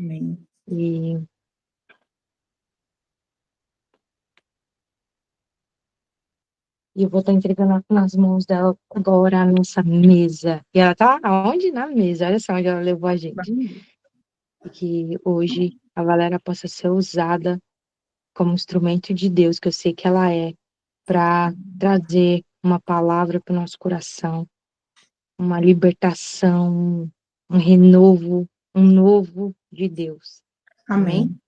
Amém. E eu vou estar entregando nas mãos dela agora a nossa mesa. E ela tá aonde? Na mesa. Olha só onde ela levou a gente. E que hoje a Valéria possa ser usada como instrumento de Deus, que eu sei que ela é, para trazer uma palavra para o nosso coração, uma libertação, um renovo, um novo de Deus. Amém.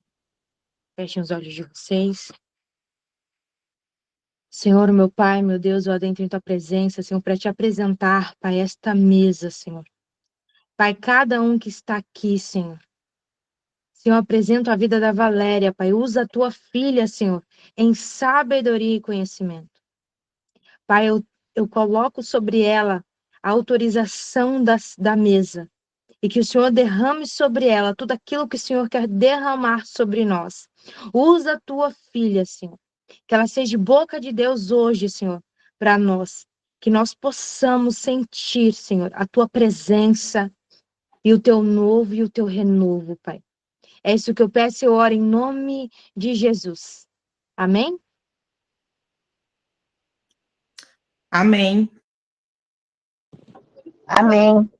Fechem os olhos de vocês. Senhor, meu Pai, meu Deus, eu adentro em Tua presença, Senhor, para te apresentar, Pai, esta mesa, Senhor. Pai, cada um que está aqui, Senhor. Senhor, apresento a vida da Valéria, Pai. Usa a Tua filha, Senhor, em sabedoria e conhecimento. Pai, eu coloco sobre ela a autorização da mesa. E que o Senhor derrame sobre ela tudo aquilo que o Senhor quer derramar sobre nós. Usa a Tua filha, Senhor. Que ela seja boca de Deus hoje, Senhor, para nós. Que nós possamos sentir, Senhor, a Tua presença e o Teu novo e o Teu renovo, Pai. É isso que eu peço e eu oro em nome de Jesus. Amém? Amém. Amém.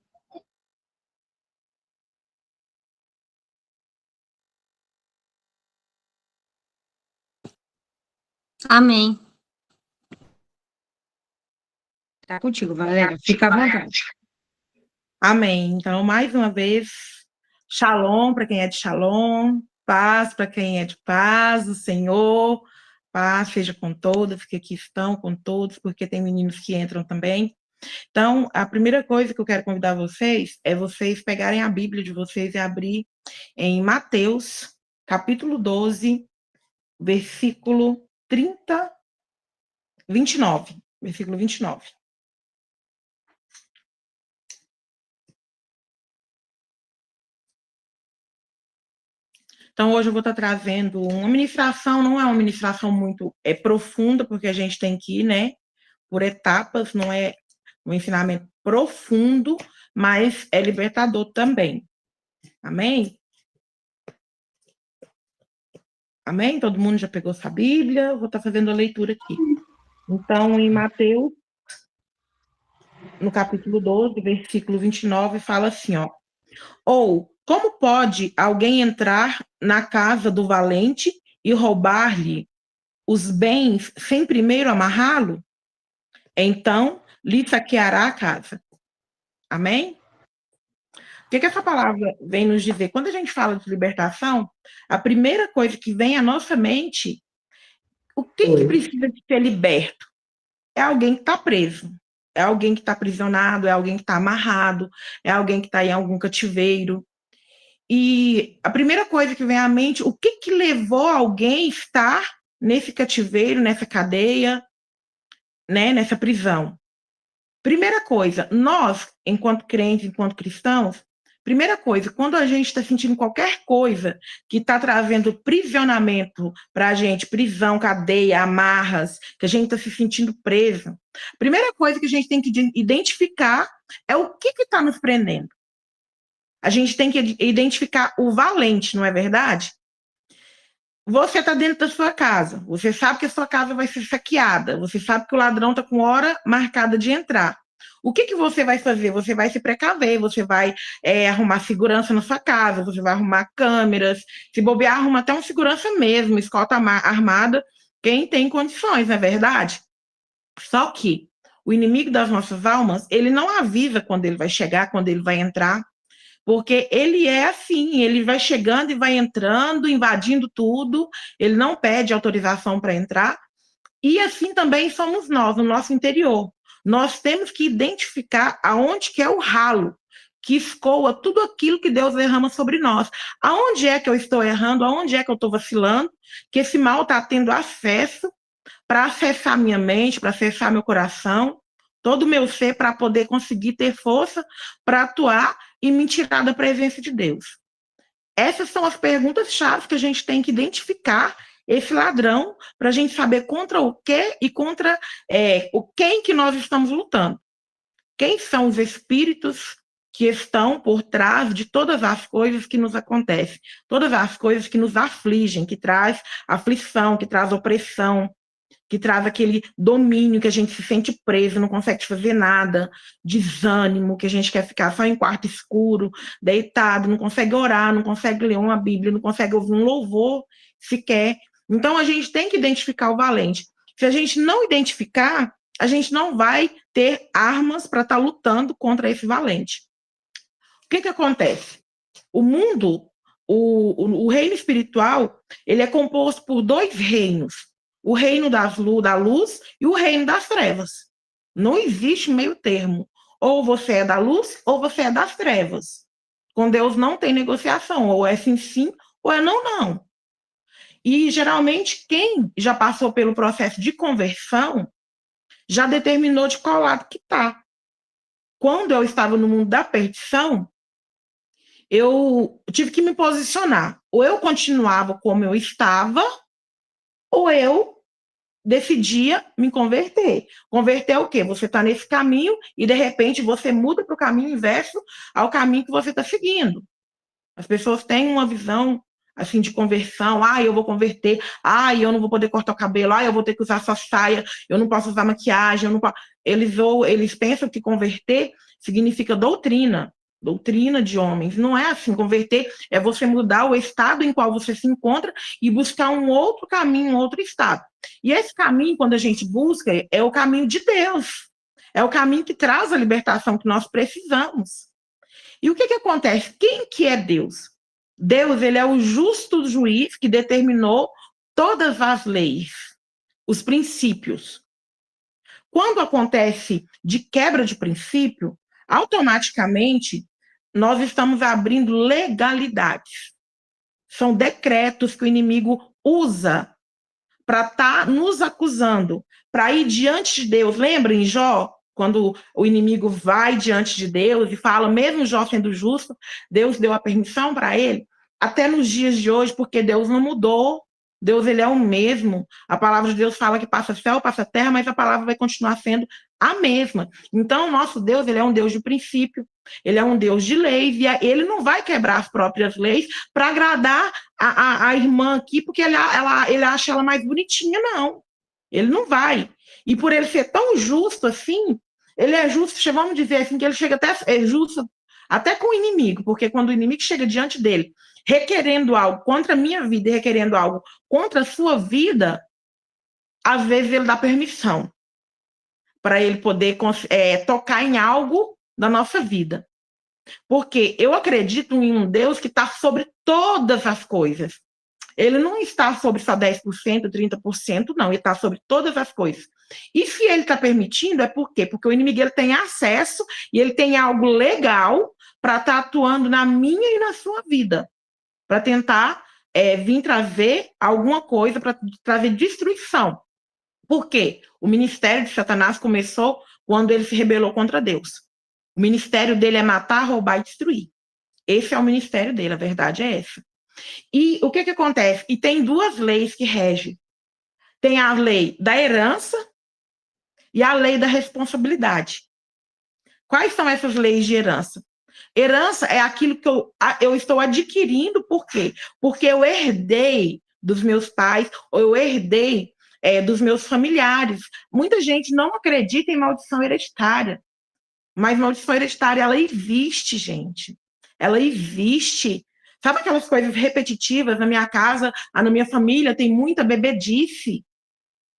Amém. Tá contigo, Valéria. Fica à vontade. Amém. Então, mais uma vez, shalom para quem é de shalom, paz para quem é de paz, o Senhor, paz seja com todos que aqui estão, com todos, porque tem meninos que entram também. Então, a primeira coisa que eu quero convidar vocês é vocês pegarem a Bíblia de vocês e abrir em Mateus, capítulo 12, versículo 29, versículo 29. Então, hoje eu vou estar trazendo uma ministração, não é uma ministração muito profunda, porque a gente tem que ir, né, por etapas, não é um ensinamento profundo, mas é libertador também. Amém? Amém? Todo mundo já pegou sua Bíblia? Eu vou estar fazendo a leitura aqui. Então, em Mateus, no capítulo 12, versículo 29, fala assim, ó. Ou, como pode alguém entrar na casa do valente e roubar-lhe os bens sem primeiro amarrá-lo? Então, lhe saqueará a casa. Amém? O que essa palavra vem nos dizer? Quando a gente fala de libertação, a primeira coisa que vem à nossa mente, o que precisa de ser liberto? É alguém que está preso, é alguém que está aprisionado, é alguém que está amarrado, é alguém que está em algum cativeiro. E a primeira coisa que vem à mente, o que levou alguém a estar nesse cativeiro, nessa cadeia, né, nessa prisão? Primeira coisa, nós, enquanto crentes, enquanto cristãos, primeira coisa, quando a gente está sentindo qualquer coisa que está trazendo prisionamento para a gente, prisão, cadeia, amarras, que a gente está se sentindo preso, primeira coisa que a gente tem que identificar é o que está nos prendendo. A gente tem que identificar o valente, não é verdade? Você está dentro da sua casa, você sabe que a sua casa vai ser saqueada, você sabe que o ladrão está com hora marcada de entrar. O que você vai fazer? Você vai se precaver, você vai arrumar segurança na sua casa, você vai arrumar câmeras, se bobear, arruma até uma segurança mesmo, escolta armada, quem tem condições, não é verdade? Só que o inimigo das nossas almas, ele não avisa quando ele vai chegar, quando ele vai entrar, porque ele é assim, ele vai chegando e vai entrando, invadindo tudo, ele não pede autorização para entrar, e assim também somos nós, no nosso interior. Nós temos que identificar aonde que é o ralo, que escoa tudo aquilo que Deus derrama sobre nós. Aonde é que eu estou errando, aonde é que eu estou vacilando, que esse mal está tendo acesso para acessar minha mente, para acessar meu coração, todo o meu ser, para poder conseguir ter força para atuar e me tirar da presença de Deus. Essas são as perguntas-chave que a gente tem que identificar esse ladrão para a gente saber contra o que e contra o quem que nós estamos lutando. Quem são os espíritos que estão por trás de todas as coisas que nos acontecem, todas as coisas que nos afligem, que traz aflição, que traz opressão, que traz aquele domínio que a gente se sente preso, não consegue fazer nada, desânimo, que a gente quer ficar só em quarto escuro, deitado, não consegue orar, não consegue ler uma Bíblia, não consegue ouvir um louvor sequer. Então, a gente tem que identificar o valente. Se a gente não identificar, a gente não vai ter armas para estar lutando contra esse valente. O que acontece? O mundo, o reino espiritual, ele é composto por dois reinos. O reino da luz e o reino das trevas. Não existe meio termo. Ou você é da luz, ou você é das trevas. Com Deus não tem negociação. Ou é sim, sim, ou é não, não. E, geralmente, quem já passou pelo processo de conversão, já determinou de qual lado que está. Quando eu estava no mundo da perdição, eu tive que me posicionar. Ou eu continuava como eu estava, ou eu decidia me converter. Converter é o quê? Você está nesse caminho e, de repente, você muda para o caminho inverso ao caminho que você está seguindo. As pessoas têm uma visão assim de conversão, eu vou converter, eu não vou poder cortar o cabelo, eu vou ter que usar só saia, eu não posso usar maquiagem, eu não posso... Eles pensam que converter significa doutrina de homens. Não é assim. Converter é você mudar o estado em qual você se encontra e buscar um outro caminho, um outro estado. E esse caminho, quando a gente busca, é o caminho de Deus. É o caminho que traz a libertação que nós precisamos. E o que acontece? Quem que é Deus? Deus, ele é o justo juiz que determinou todas as leis, os princípios. Quando acontece de quebra de princípio, automaticamente nós estamos abrindo legalidades. São decretos que o inimigo usa para estar nos acusando, para ir diante de Deus. Lembra em Jó? Quando o inimigo vai diante de Deus e fala, mesmo Jó sendo justo, Deus deu a permissão para ele, até nos dias de hoje, porque Deus não mudou, Deus ele é o mesmo, a palavra de Deus fala que passa céu, passa terra, mas a palavra vai continuar sendo a mesma. Então, o nosso Deus, ele é um Deus de princípio, ele é um Deus de leis, e ele não vai quebrar as próprias leis para agradar a irmã aqui, porque ele acha ela mais bonitinha, não. Ele não vai. E por ele ser tão justo assim, ele é justo, vamos dizer assim, que ele chega até é justo até com o inimigo, porque quando o inimigo chega diante dele, requerendo algo contra a minha vida e requerendo algo contra a sua vida, às vezes ele dá permissão para ele poder tocar em algo da nossa vida. Porque eu acredito em um Deus que está sobre todas as coisas. Ele não está sobre só 10%, 30%, não. Ele está sobre todas as coisas. E se ele está permitindo, é por quê? Porque o inimigo ele tem acesso e ele tem algo legal para estar atuando na minha e na sua vida. Para tentar vir trazer alguma coisa, para trazer destruição. Por quê? O ministério de Satanás começou quando ele se rebelou contra Deus. O ministério dele é matar, roubar e destruir. Esse é o ministério dele, a verdade é essa. E o que acontece? E tem duas leis que regem. Tem a lei da herança e a lei da responsabilidade. Quais são essas leis de herança? Herança é aquilo que eu estou adquirindo, por quê? Porque eu herdei dos meus pais, ou eu herdei dos meus familiares. Muita gente não acredita em maldição hereditária, mas maldição hereditária, ela existe, gente. Ela existe. Sabe aquelas coisas repetitivas? Na minha casa, na minha família, tem muita bebedice.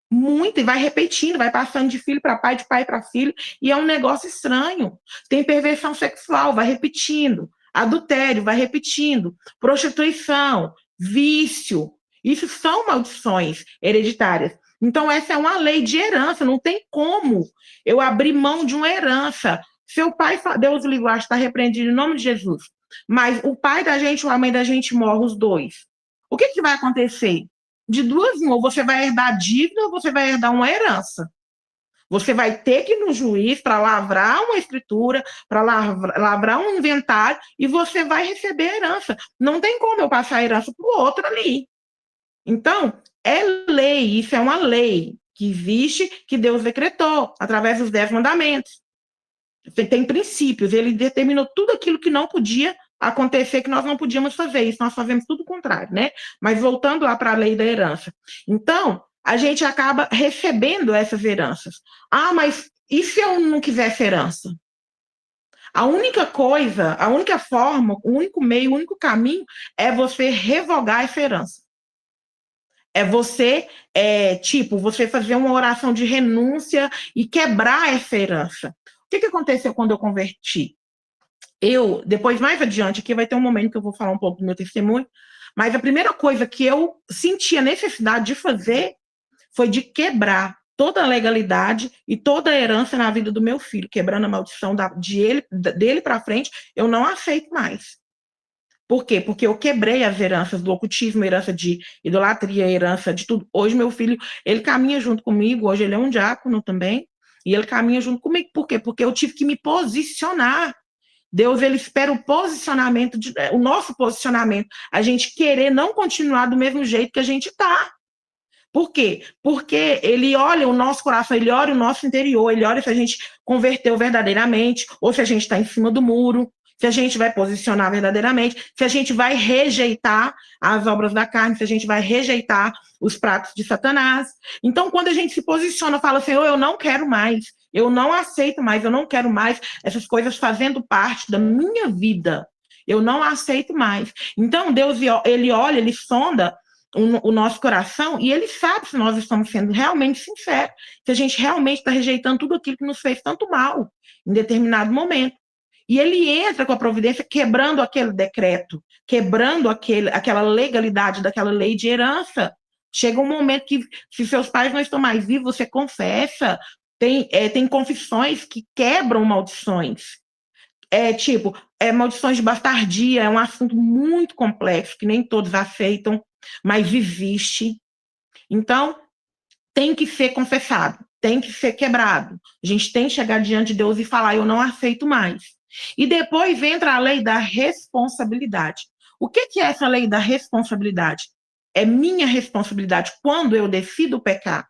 Muito, e vai repetindo, vai passando de filho para pai, de pai para filho, e é um negócio estranho. Tem perversão sexual, vai repetindo. Adultério, vai repetindo. Prostituição, vício. Isso são maldições hereditárias. Então, essa é uma lei de herança, não tem como eu abrir mão de uma herança. Seu pai, Deus o livre, está repreendido em nome de Jesus. Mas o pai da gente ou a mãe da gente morre, os dois. O que vai acontecer? De duas, ou você vai herdar dívida ou você vai herdar uma herança. Você vai ter que ir no juiz para lavrar uma escritura, para lavrar um inventário, e você vai receber a herança. Não tem como eu passar a herança para o outro ali. Então, é lei, isso é uma lei que existe, que Deus decretou, através dos 10 mandamentos. Tem princípios, ele determinou tudo aquilo que não podia acontecer, que nós não podíamos fazer, isso nós fazemos tudo o contrário, né? Mas voltando lá para a lei da herança. Então, a gente acaba recebendo essas heranças. Ah, mas e se eu não quisesse herança? A única coisa, a única forma, o único meio, o único caminho é você revogar essa herança. É você, você fazer uma oração de renúncia e quebrar essa herança. O que aconteceu quando eu converti? Depois, mais adiante, aqui vai ter um momento que eu vou falar um pouco do meu testemunho, mas a primeira coisa que eu senti a necessidade de fazer foi de quebrar toda a legalidade e toda a herança na vida do meu filho, quebrando a maldição dele para frente, eu não aceito mais. Por quê? Porque eu quebrei as heranças do ocultismo, herança de idolatria, herança de tudo. Hoje meu filho, ele caminha junto comigo, hoje ele é um diácono também, e ele caminha junto comigo. Por quê? Porque eu tive que me posicionar. Deus, ele espera o posicionamento, o nosso posicionamento, a gente querer não continuar do mesmo jeito que a gente está. Por quê? Porque ele olha o nosso coração, ele olha o nosso interior, ele olha se a gente converteu verdadeiramente, ou se a gente está em cima do muro, se a gente vai posicionar verdadeiramente, se a gente vai rejeitar as obras da carne, se a gente vai rejeitar os pratos de Satanás. Então, quando a gente se posiciona, fala, Senhor, eu não quero mais, eu não aceito mais, eu não quero mais essas coisas fazendo parte da minha vida. Eu não aceito mais. Então, Deus, ele olha, ele sonda o nosso coração e ele sabe se nós estamos sendo realmente sinceros, se a gente realmente está rejeitando tudo aquilo que nos fez tanto mal em determinado momento. E ele entra com a providência quebrando aquele decreto, quebrando aquela legalidade daquela lei de herança. Chega um momento que, se seus pais não estão mais vivos, você confessa. Tem confissões que quebram maldições. Maldições de bastardia, é um assunto muito complexo, que nem todos aceitam, mas existe. Então, tem que ser confessado, tem que ser quebrado. A gente tem que chegar diante de Deus e falar, eu não aceito mais. E depois entra a lei da responsabilidade. O que é essa lei da responsabilidade? É minha responsabilidade quando eu decido pecar,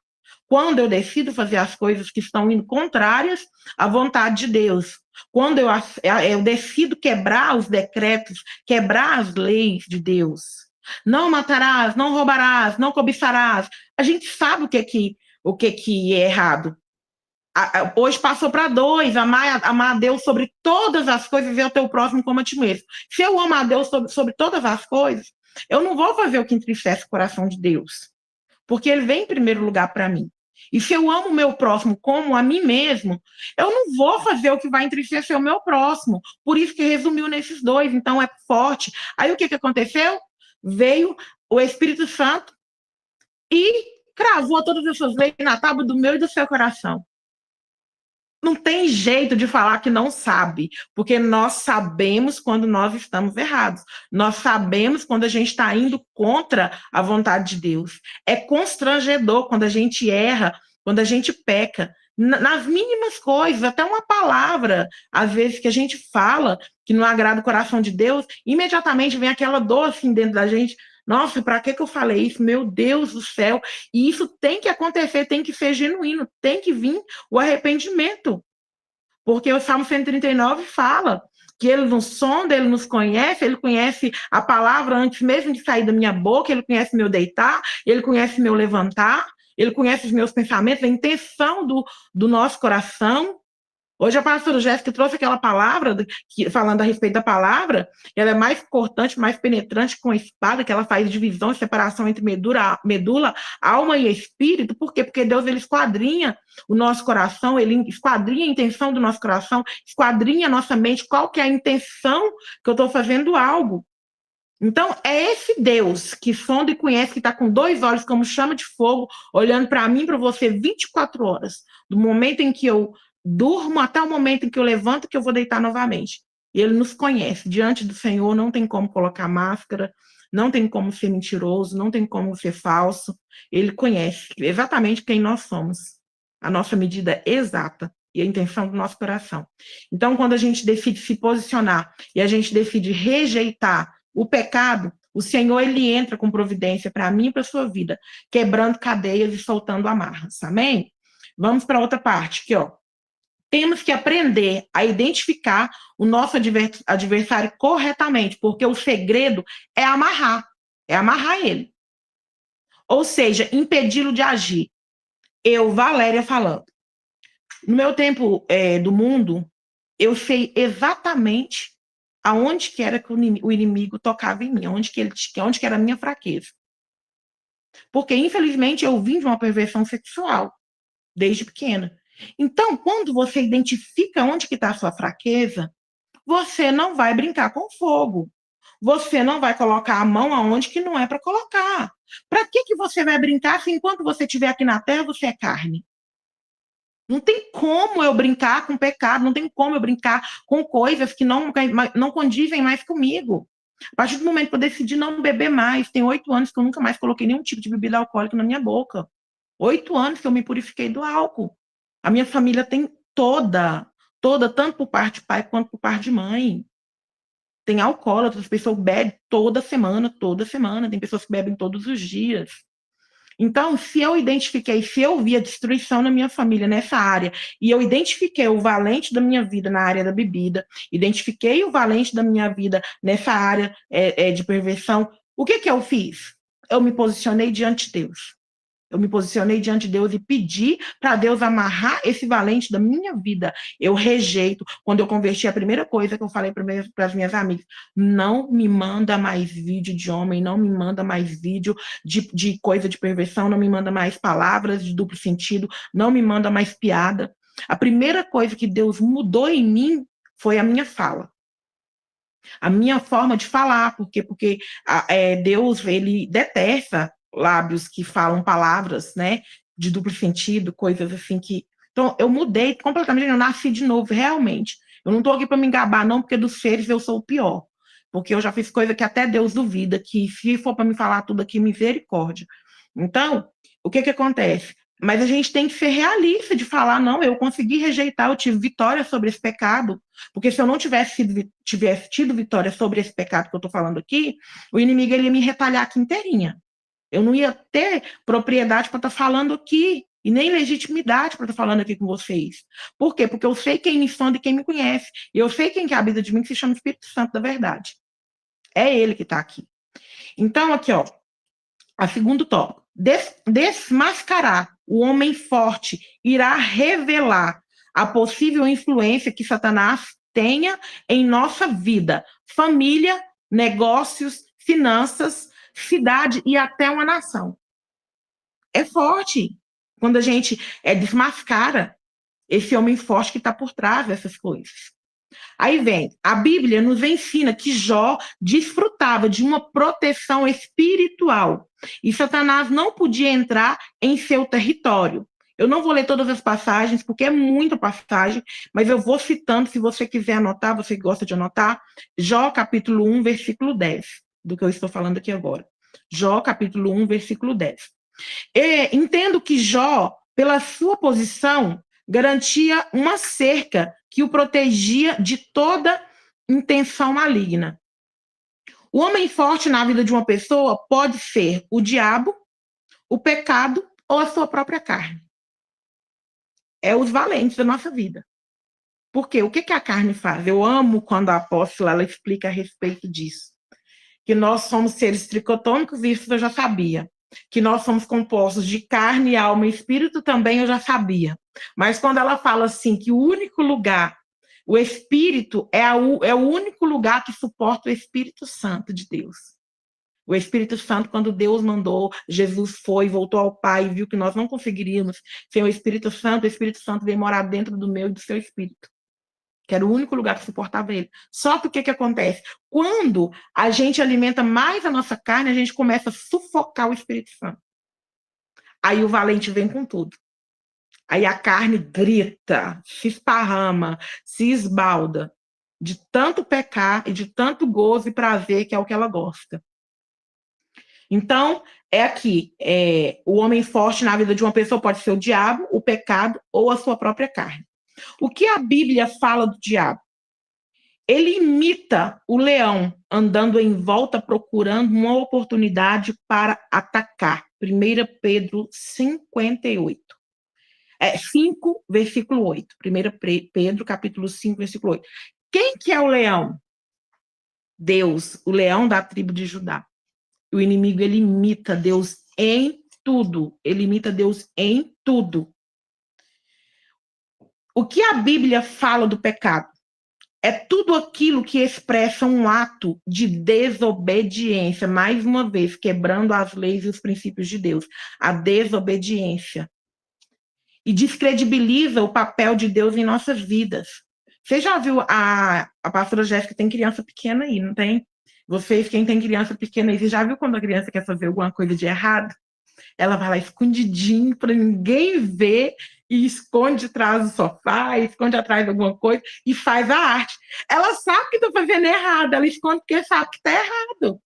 quando eu decido fazer as coisas que estão indo contrárias à vontade de Deus, quando eu decido quebrar os decretos, quebrar as leis de Deus. Não matarás, não roubarás, não cobiçarás. A gente sabe o que é errado. Hoje passou para 2, amar a Deus sobre todas as coisas e o teu próximo como a ti mesmo. Se eu amo a Deus sobre todas as coisas, eu não vou fazer o que entristece o coração de Deus, porque ele vem em primeiro lugar para mim. E se eu amo o meu próximo como a mim mesmo, eu não vou fazer o que vai entristecer o meu próximo. Por isso que resumiu nesses 2, então é forte. Aí o que aconteceu? Veio o Espírito Santo e cravou todas essas leis na tábua do meu e do seu coração. Não tem jeito de falar que não sabe, porque nós sabemos quando nós estamos errados. Nós sabemos quando a gente está indo contra a vontade de Deus. É constrangedor quando a gente erra, quando a gente peca. Nas mínimas coisas, até uma palavra, às vezes, que a gente fala que não agrada o coração de Deus, imediatamente vem aquela dor assim dentro da gente. Nossa, para que eu falei isso? Meu Deus do céu. E isso tem que acontecer, tem que ser genuíno, tem que vir o arrependimento. Porque o Salmo 139 fala que ele nos sonda, ele nos conhece, ele conhece a palavra antes mesmo de sair da minha boca, ele conhece meu deitar, ele conhece meu levantar, ele conhece os meus pensamentos, a intenção do nosso coração. Hoje a pastora Jéssica trouxe aquela palavra, falando a respeito da palavra, ela é mais cortante, mais penetrante com a espada, que ela faz divisão e separação entre medula, alma e espírito. Por quê? Porque Deus, ele esquadrinha o nosso coração, ele esquadrinha a intenção do nosso coração, esquadrinha a nossa mente, qual que é a intenção que eu estou fazendo algo. Então, é esse Deus que sonda e conhece, que está com 2 olhos como chama de fogo, olhando para mim, para você, 24 horas, do momento em que eu durmo até o momento em que eu levanto, que eu vou deitar novamente. E ele nos conhece. Diante do Senhor não tem como colocar máscara, não tem como ser mentiroso, não tem como ser falso. Ele conhece exatamente quem nós somos, a nossa medida exata e a intenção do nosso coração. Então, quando a gente decide se posicionar e a gente decide rejeitar o pecado, o Senhor, ele entra com providência para mim e para a sua vida, quebrando cadeias e soltando amarras. Amém? Vamos para outra parte aqui, ó. temos que aprender a identificar o nosso adversário corretamente, porque o segredo é amarrar ele. Ou seja, impedi-lo de agir. Eu, Valéria, falando. No meu tempo do mundo, eu sei exatamente aonde que era que o inimigo tocava em mim, onde que era a minha fraqueza. Porque, infelizmente, eu vim de uma perversão sexual, desde pequena. Então, quando você identifica onde que está a sua fraqueza, você não vai brincar com fogo. Você não vai colocar a mão aonde que não é para colocar. Para que você vai brincar se enquanto você estiver aqui na terra, você é carne? Não tem como eu brincar com pecado, não tem como eu brincar com coisas que não condizem mais comigo. A partir do momento que eu decidi não beber mais, tem 8 anos que eu nunca mais coloquei nenhum tipo de bebida alcoólica na minha boca. 8 anos que eu me purifiquei do álcool. A minha família tem toda, tanto por parte de pai quanto por parte de mãe. Tem alcoólatras, as pessoas bebem toda semana, tem pessoas que bebem todos os dias. Então, se eu vi a destruição na minha família nessa área, e eu identifiquei o valente da minha vida na área da bebida, identifiquei o valente da minha vida nessa área de perversão, o que eu fiz? Eu me posicionei diante de Deus. Eu me posicionei diante de Deus e pedi para Deus amarrar esse valente da minha vida. Eu rejeito. Quando eu converti, a primeira coisa que eu falei para as minhas amigas, não me manda mais vídeo de homem, não me manda mais vídeo de coisa de perversão, não me manda mais palavras de duplo sentido, não me manda mais piada. A primeira coisa que Deus mudou em mim foi a minha fala. A minha forma de falar, porque Deus, ele detesta lábios que falam palavras, né, de duplo sentido, coisas assim que... Então, eu mudei completamente, eu nasci de novo, realmente. Eu não estou aqui para me engabar, não, porque dos seres eu sou o pior. Porque eu já fiz coisa que até Deus duvida, que se for para me falar tudo aqui, misericórdia. Então, o que acontece? Mas a gente tem que ser realista de falar, não, eu consegui rejeitar, eu tive vitória sobre esse pecado, porque se eu não tivesse tido vitória sobre esse pecado que eu estou falando aqui, o inimigo ele ia me retalhar aqui inteirinha. Eu não ia ter propriedade para estar falando aqui, e nem legitimidade para estar falando aqui com vocês. Por quê? Porque eu sei quem me sonda e quem me conhece. E eu sei quem que habita de mim, que se chama Espírito Santo da verdade. É ele que está aqui. Então, aqui, ó, a segundo tópico. Desmascarar o homem forte irá revelar a possível influência que Satanás tenha em nossa vida, família, negócios, finanças, cidade e até uma nação. É forte quando a gente desmascara esse homem forte que está por trás dessas coisas. Aí vem, a Bíblia nos ensina que Jó desfrutava de uma proteção espiritual e Satanás não podia entrar em seu território. Eu não vou ler todas as passagens, porque é muita passagem, mas eu vou citando, se você quiser anotar, você gosta de anotar, Jó capítulo 1, versículo 10, do que eu estou falando aqui agora. Jó capítulo 1, versículo 10. Entendo que Jó, pela sua posição, garantia uma cerca que o protegia de toda intenção maligna. O homem forte na vida de uma pessoa pode ser o diabo, o pecado ou a sua própria carne. É os valentes da nossa vida. Porque o que a carne faz? Eu amo quando a apóstola ela explica a respeito disso. Que nós somos seres tricotômicos, isso eu já sabia. Que nós somos compostos de carne, alma e espírito também eu já sabia. Mas quando ela fala assim que o único lugar, o espírito é o único lugar que suporta o Espírito Santo de Deus. O Espírito Santo, quando Deus mandou, Jesus foi, voltou ao Pai e viu que nós não conseguiríamos sem o Espírito Santo veio morar dentro do meu e do seu espírito. Que era o único lugar que suportava ele. Só que o que acontece? Quando a gente alimenta mais a nossa carne, a gente começa a sufocar o Espírito Santo. Aí o valente vem com tudo. Aí a carne grita, se esparrama, se esbalda, de tanto pecar e de tanto gozo e prazer, que é o que ela gosta. Então, o homem forte na vida de uma pessoa pode ser o diabo, o pecado ou a sua própria carne. O que a Bíblia fala do diabo? Ele imita o leão, andando em volta, procurando uma oportunidade para atacar. 1 Pedro 5,8. 5, versículo 8. 1 Pedro, capítulo 5, versículo 8. Quem que é o leão? Deus, o leão da tribo de Judá. O inimigo, ele imita Deus em tudo. Ele imita Deus em tudo. O que a Bíblia fala do pecado? É tudo aquilo que expressa um ato de desobediência, mais uma vez, quebrando as leis e os princípios de Deus. A desobediência. E descredibiliza o papel de Deus em nossas vidas. Você já viu a pastora Jéssica tem criança pequena aí, não tem? Vocês, quem tem criança pequena aí, você já viu quando a criança quer fazer alguma coisa de errado? Ela vai lá escondidinho para ninguém ver e esconde atrás do sofá, esconde atrás de alguma coisa e faz a arte. Ela sabe que está fazendo errado, ela esconde porque sabe que está errado.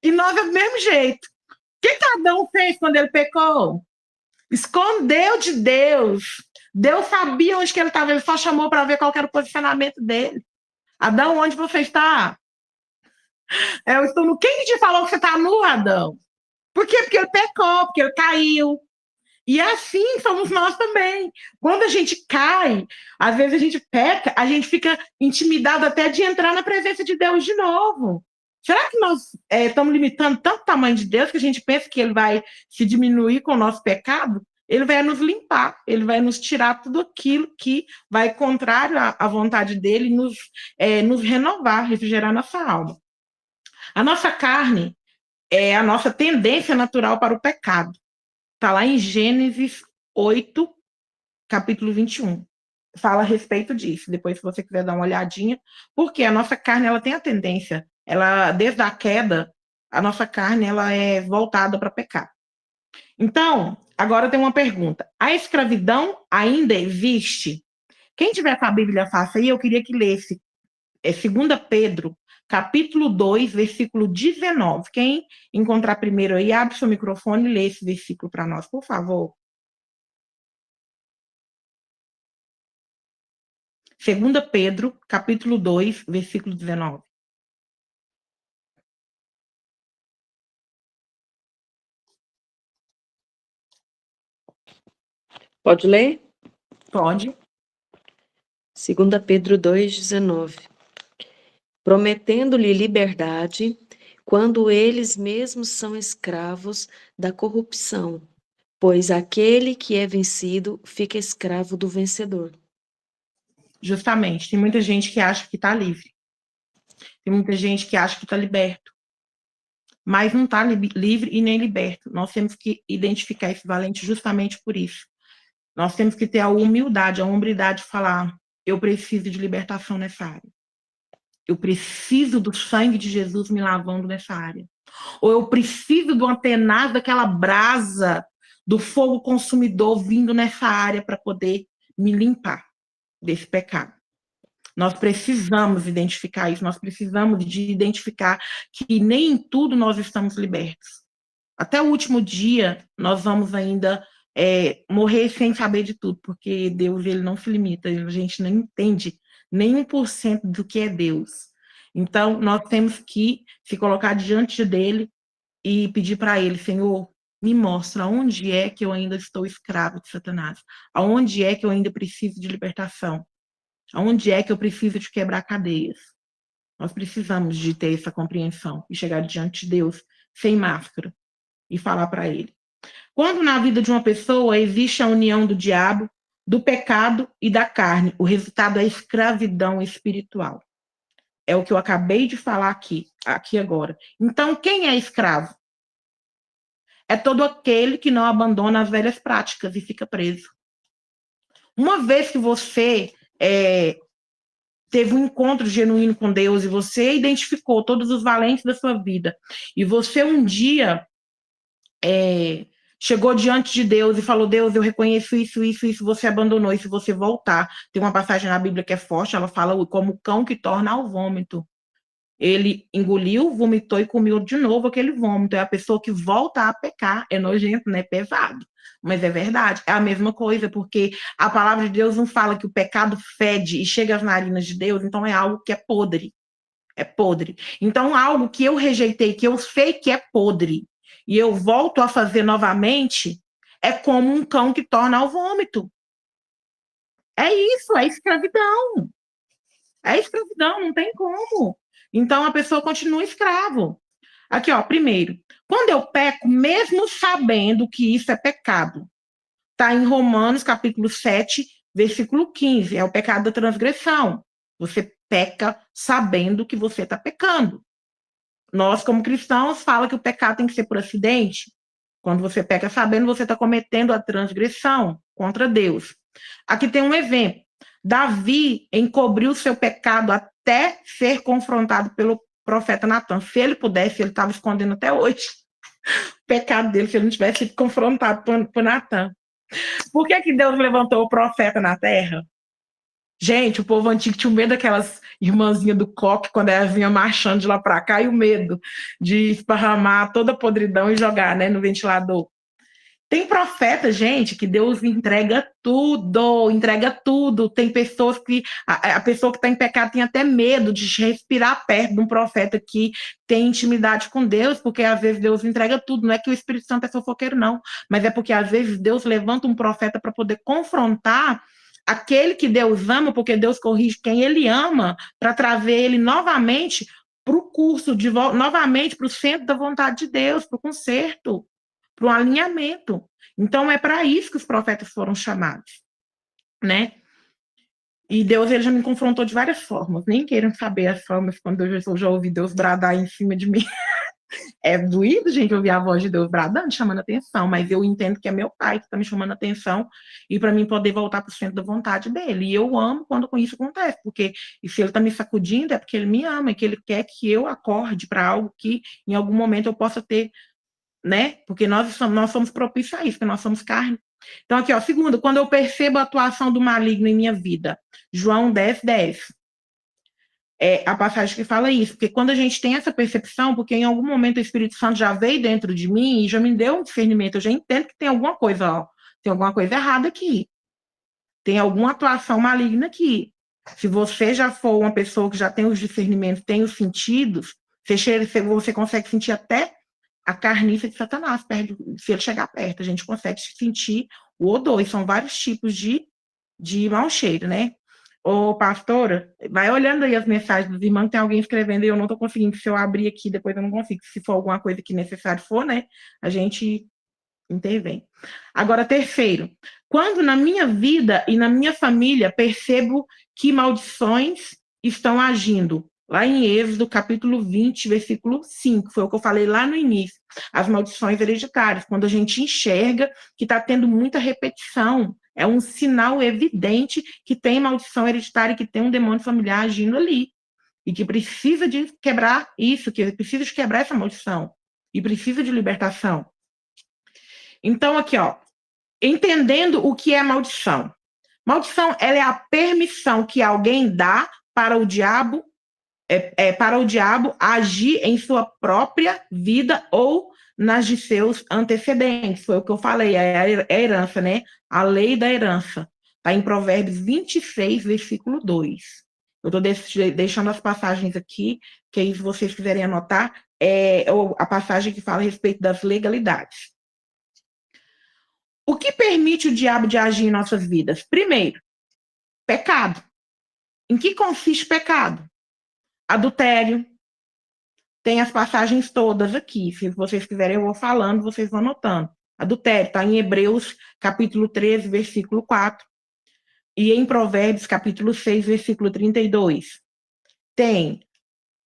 E nós é do mesmo jeito. O que Adão fez quando ele pecou? Escondeu de Deus. Deus sabia onde que ele estava, ele só chamou para ver qual era o posicionamento dele. Adão, onde você está? Eu estou no. Quem te falou que você está nu, Adão? Por quê? Porque ele pecou, porque ele caiu. E assim somos nós também. Quando a gente cai, às vezes a gente peca, a gente fica intimidado até de entrar na presença de Deus de novo. Será que nós estamos limitando tanto o tamanho de Deus que a gente pensa que ele vai se diminuir com o nosso pecado? Ele vai nos limpar, ele vai nos tirar tudo aquilo que vai contrário à vontade dele, nos renovar, refrigerar nossa alma. A nossa carne é a nossa tendência natural para o pecado. Está lá em Gênesis 8, capítulo 21. Fala a respeito disso, depois se você quiser dar uma olhadinha, porque a nossa carne ela tem a tendência, desde a queda, a nossa carne ela é voltada para pecar. Então, agora tem uma pergunta. A escravidão ainda existe? Quem tiver com a Bíblia fácil aí, eu queria que lesse 2 Pedro, capítulo 2, versículo 19. Quem encontrar primeiro aí, abre seu microfone e lê esse versículo para nós, por favor. 2 Pedro, capítulo 2, versículo 19. Pode ler? Pode. 2 Pedro 2,19. Prometendo-lhe liberdade, quando eles mesmos são escravos da corrupção, pois aquele que é vencido fica escravo do vencedor. Justamente, tem muita gente que acha que está livre. Tem muita gente que acha que está liberto. Mas não está livre e nem liberto. Nós temos que identificar esse valente justamente por isso. Nós temos que ter a humildade, a hombridade de falar, eu preciso de libertação nessa área. Eu preciso do sangue de Jesus me lavando nessa área. Ou eu preciso do antenado daquela brasa do fogo consumidor vindo nessa área para poder me limpar desse pecado. Nós precisamos identificar isso, nós precisamos de identificar que nem em tudo nós estamos libertos. Até o último dia, nós vamos ainda morrer sem saber de tudo, porque Deus ele não se limita, a gente não entende nem 1% do que é Deus. Então, nós temos que se colocar diante dele e pedir para ele, Senhor, me mostra onde é que eu ainda estou escravo de Satanás, aonde é que eu ainda preciso de libertação, aonde é que eu preciso de quebrar cadeias. Nós precisamos de ter essa compreensão e chegar diante de Deus sem máscara e falar para ele. Quando na vida de uma pessoa existe a união do diabo, do pecado e da carne, o resultado é a escravidão espiritual. É o que eu acabei de falar aqui agora. Então, quem é escravo? É todo aquele que não abandona as velhas práticas e fica preso. Uma vez que você teve um encontro genuíno com Deus e você identificou todos os valentes da sua vida e você um dia chegou diante de Deus e falou, Deus, eu reconheço isso, você abandonou, e se você voltar, tem uma passagem na Bíblia que é forte, ela fala como o cão que torna ao vômito. Ele engoliu, vomitou e comeu de novo aquele vômito. É a pessoa que volta a pecar. É nojento, né? É pesado. Mas é verdade. É a mesma coisa, porque a palavra de Deus não fala que o pecado fede e chega às narinas de Deus, então é algo que é podre. É podre. Então, algo que eu rejeitei, que eu sei que é podre, e eu volto a fazer novamente, é como um cão que torna ao vômito. É isso, é escravidão. É escravidão, não tem como. Então, a pessoa continua escravo. Aqui, ó, primeiro, quando eu peco, mesmo sabendo que isso é pecado, está em Romanos, capítulo 7, versículo 15, é o pecado da transgressão. Você peca sabendo que você está pecando. Nós, como cristãos, fala que o pecado tem que ser por acidente. Quando você peca sabendo, você está cometendo a transgressão contra Deus. Aqui tem um exemplo. Davi encobriu seu pecado até ser confrontado pelo profeta Natan. Se ele pudesse, ele estava escondendo até hoje o pecado dele, se ele não tivesse sido confrontado por Natan. Por que Deus levantou o profeta na terra? Gente, o povo antigo tinha medo daquelas irmãzinhas do coque quando elas vinham marchando de lá para cá, e o medo de esparramar toda a podridão e jogar, né, no ventilador. Tem profeta, gente, que Deus entrega tudo, entrega tudo. Tem pessoas que a pessoa que está em pecado tem até medo de respirar perto de um profeta que tem intimidade com Deus, porque às vezes Deus entrega tudo. Não é que o Espírito Santo é fofoqueiro, não, mas é porque às vezes Deus levanta um profeta para poder confrontar aquele que Deus ama, porque Deus corrige quem ele ama, para trazer ele novamente para o curso, novamente para o centro da vontade de Deus, para o conserto, para o alinhamento. Então, é para isso que os profetas foram chamados, né? E Deus, ele já me confrontou de várias formas. Nem queiram saber as formas quando eu já ouvi Deus bradar em cima de mim. É doído, gente, ouvir a voz de Deus bradando, chamando atenção, mas eu entendo que é meu pai que está me chamando atenção e para mim poder voltar para o centro da vontade dele. E eu amo quando com isso acontece, porque se ele está me sacudindo é porque ele me ama, e que ele quer que eu acorde para algo que em algum momento eu possa ter, né? Porque nós somos propícios a isso, porque nós somos carne. Então, aqui, ó, segundo, quando eu percebo a atuação do maligno em minha vida, João 10, 10. É a passagem que fala isso, porque quando a gente tem essa percepção, porque em algum momento o Espírito Santo já veio dentro de mim e já me deu um discernimento, eu já entendo que tem alguma coisa, ó, tem alguma coisa errada aqui, tem alguma atuação maligna aqui. Se você já for uma pessoa que já tem os discernimentos, tem os sentidos, você consegue sentir até a carniça de Satanás, se ele chegar perto, a gente consegue sentir o odor, e são vários tipos de mau cheiro, né? Ô, pastora, vai olhando aí as mensagens dos irmãos, tem alguém escrevendo e eu não estou conseguindo, se eu abrir aqui, depois eu não consigo, se for alguma coisa que necessário for, né, a gente intervém. Agora, terceiro, quando na minha vida e na minha família percebo que maldições estão agindo, lá em Êxodo, capítulo 20, versículo 5, foi o que eu falei lá no início, as maldições hereditárias, quando a gente enxerga que está tendo muita repetição, é um sinal evidente que tem maldição hereditária, que tem um demônio familiar agindo ali, e que precisa de quebrar isso, que precisa de quebrar essa maldição, e precisa de libertação. Então, aqui, ó, entendendo o que é maldição. Maldição, ela é a permissão que alguém dá para o diabo, para o diabo agir em sua própria vida ou nas de seus antecedentes. Foi o que eu falei, é a herança, né? A lei da herança. Está em Provérbios 26, versículo 2. Eu estou deixando as passagens aqui, que aí, se vocês quiserem anotar, é a passagem que fala a respeito das legalidades. O que permite o diabo de agir em nossas vidas? Primeiro, pecado. Em que consiste pecado? Adultério. Tem as passagens todas aqui. Se vocês quiserem, eu vou falando, vocês vão anotando. Adultério está em Hebreus, capítulo 13, versículo 4. E em Provérbios, capítulo 6, versículo 32. Tem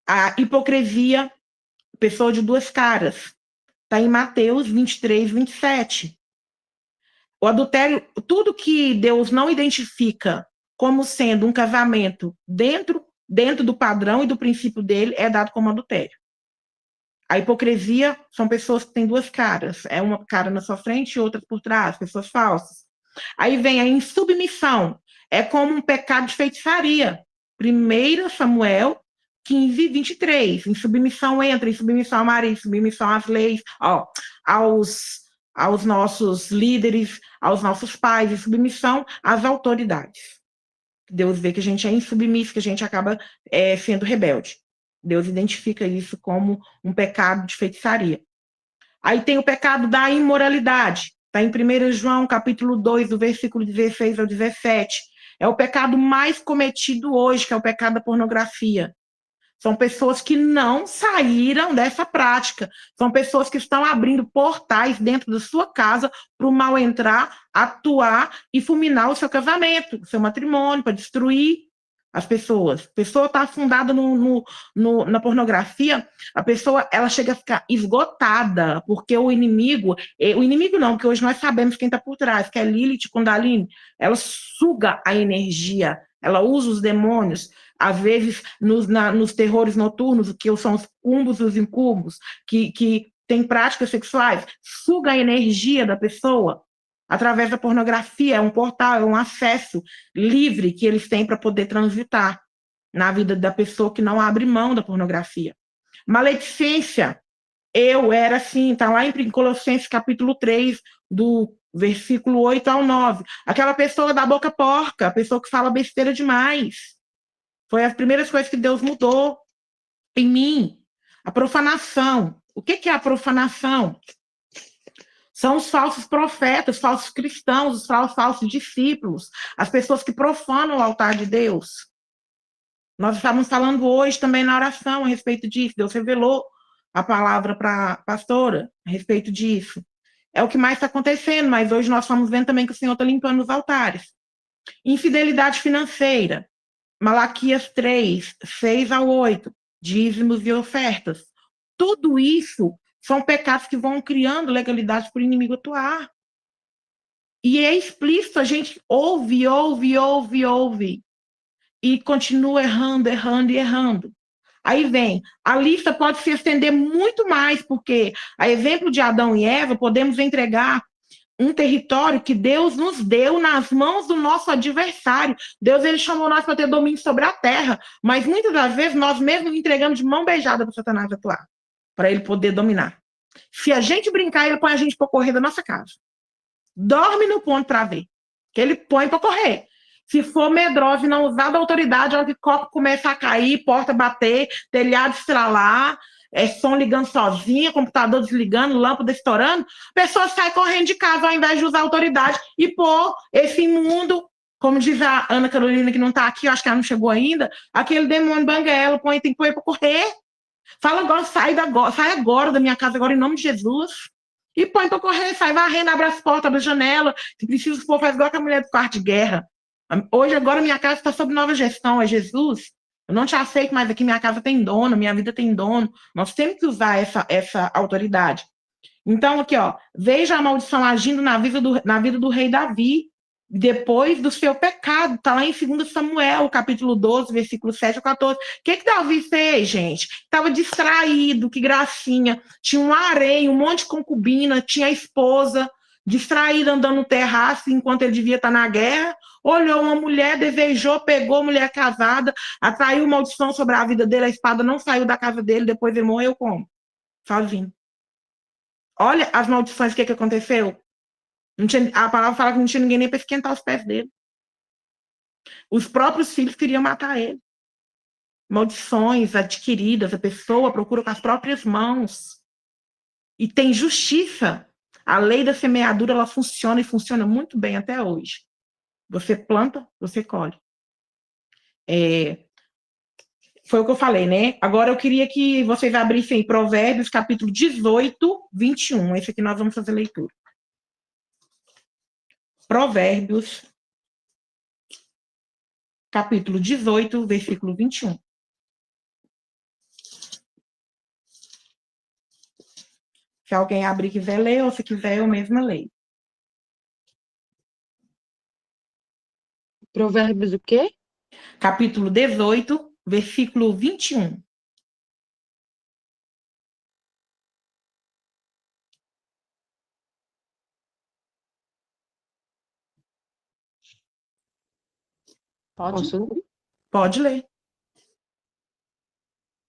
a hipocrisia, pessoa de duas caras. Está em Mateus 23, 27. O adultério, tudo que Deus não identifica como sendo um casamento dentro do padrão e do princípio dele, é dado como adultério. A hipocrisia são pessoas que têm duas caras, é uma cara na sua frente e outra por trás, pessoas falsas. Aí vem a insubmissão, é como um pecado de feitiçaria. 1 Samuel 15, 23. Insubmissão entra, insubmissão ao marido, insubmissão às leis, ó, aos nossos líderes, aos nossos pais, e submissão às autoridades. Deus vê que a gente é insubmisso, que a gente acaba sendo rebelde. Deus identifica isso como um pecado de feitiçaria. Aí tem o pecado da imoralidade. Está em 1 João, capítulo 2, do versículo 16 ao 17. É o pecado mais cometido hoje, que é o pecado da pornografia. São pessoas que não saíram dessa prática. São pessoas que estão abrindo portais dentro da sua casa para o mal entrar, atuar e fulminar o seu casamento, o seu matrimônio, para destruir as pessoas. A pessoa está afundada na pornografia, a pessoa ela chega a ficar esgotada, porque o inimigo não, porque hoje nós sabemos quem está por trás, que é Lilith Kundalini, ela suga a energia, ela usa os demônios, às vezes nos terrores noturnos, que são os cumbos e os incubos, que têm práticas sexuais, suga a energia da pessoa através da pornografia, é um portal, é um acesso livre que eles têm para poder transitar na vida da pessoa que não abre mão da pornografia. Maledicência, eu era assim, está lá em Colossenses capítulo 3, do versículo 8 ao 9. Aquela pessoa da boca porca, a pessoa que fala besteira demais. Foi as primeiras coisas que Deus mudou em mim. A profanação. O que é a profanação? São os falsos profetas, falsos cristãos, os falsos discípulos, as pessoas que profanam o altar de Deus. Nós estávamos falando hoje também na oração a respeito disso. Deus revelou a palavra para a pastora a respeito disso. É o que mais está acontecendo, mas hoje nós estamos vendo também que o Senhor está limpando os altares. Infidelidade financeira. Malaquias 3, 6 ao 8, dízimos e ofertas. Tudo isso são pecados que vão criando legalidade para o inimigo atuar. E é explícito, a gente ouve, e continua errando, errando e errando. Aí vem, a lista pode se estender muito mais, porque, a exemplo de Adão e Eva, podemos entregar um território que Deus nos deu nas mãos do nosso adversário. Deus, ele chamou nós para ter domínio sobre a terra, mas muitas das vezes nós mesmos entregamos de mão beijada para Satanás atuar, para ele poder dominar. Se a gente brincar, ele põe a gente para correr da nossa casa. Dorme no ponto para ver, que ele põe para correr. Se for medroso e não usar da autoridade, a hora que o copo começa a cair, porta bater, telhado estralar, som ligando sozinha, computador desligando, lâmpada estourando, a pessoa sai correndo de casa ao invés de usar a autoridade e pôr esse imundo, como diz a Ana Carolina, que não está aqui, eu acho que ela não chegou ainda, aquele demônio banguela, tem que pôr para correr. Fala agora, sai agora da minha casa, agora em nome de Jesus. E põe para correr, sai varrendo, abre as portas, abre a janela. Se precisa, for, faz igual que a mulher do quarto de guerra. Hoje, agora, minha casa está sob nova gestão, é Jesus. Eu não te aceito mais aqui, minha casa tem dono, minha vida tem dono. Nós temos que usar essa autoridade. Então, aqui, ó, veja a maldição agindo na vida do rei Davi, depois do seu pecado. Está lá em 2 Samuel, capítulo 12, versículo 7 a 14. O que Davi fez, gente? Estava distraído, que gracinha. Tinha um harém, um monte de concubina, tinha a esposa, distraída andando no terraço enquanto ele devia estar na guerra. Olhou uma mulher, desejou, pegou a mulher casada, atraiu maldição sobre a vida dele, a espada não saiu da casa dele, depois ele morreu como? Sozinho. Olha as maldições, o que aconteceu? A palavra fala que não tinha ninguém nem para esquentar os pés dele. Os próprios filhos queriam matar ele. Maldições adquiridas, a pessoa procura com as próprias mãos. E tem justiça. A lei da semeadura, ela funciona e funciona muito bem até hoje. Você planta, você colhe. Foi o que eu falei, né? Agora eu queria que vocês abrissem Provérbios, capítulo 18, 21. Esse aqui nós vamos fazer leitura. Provérbios, capítulo 18, versículo 21. Se alguém abrir e quiser ler, ou se quiser, eu mesma leio. Provérbios o quê? Capítulo 18, versículo 21. Posso ler? Pode ler.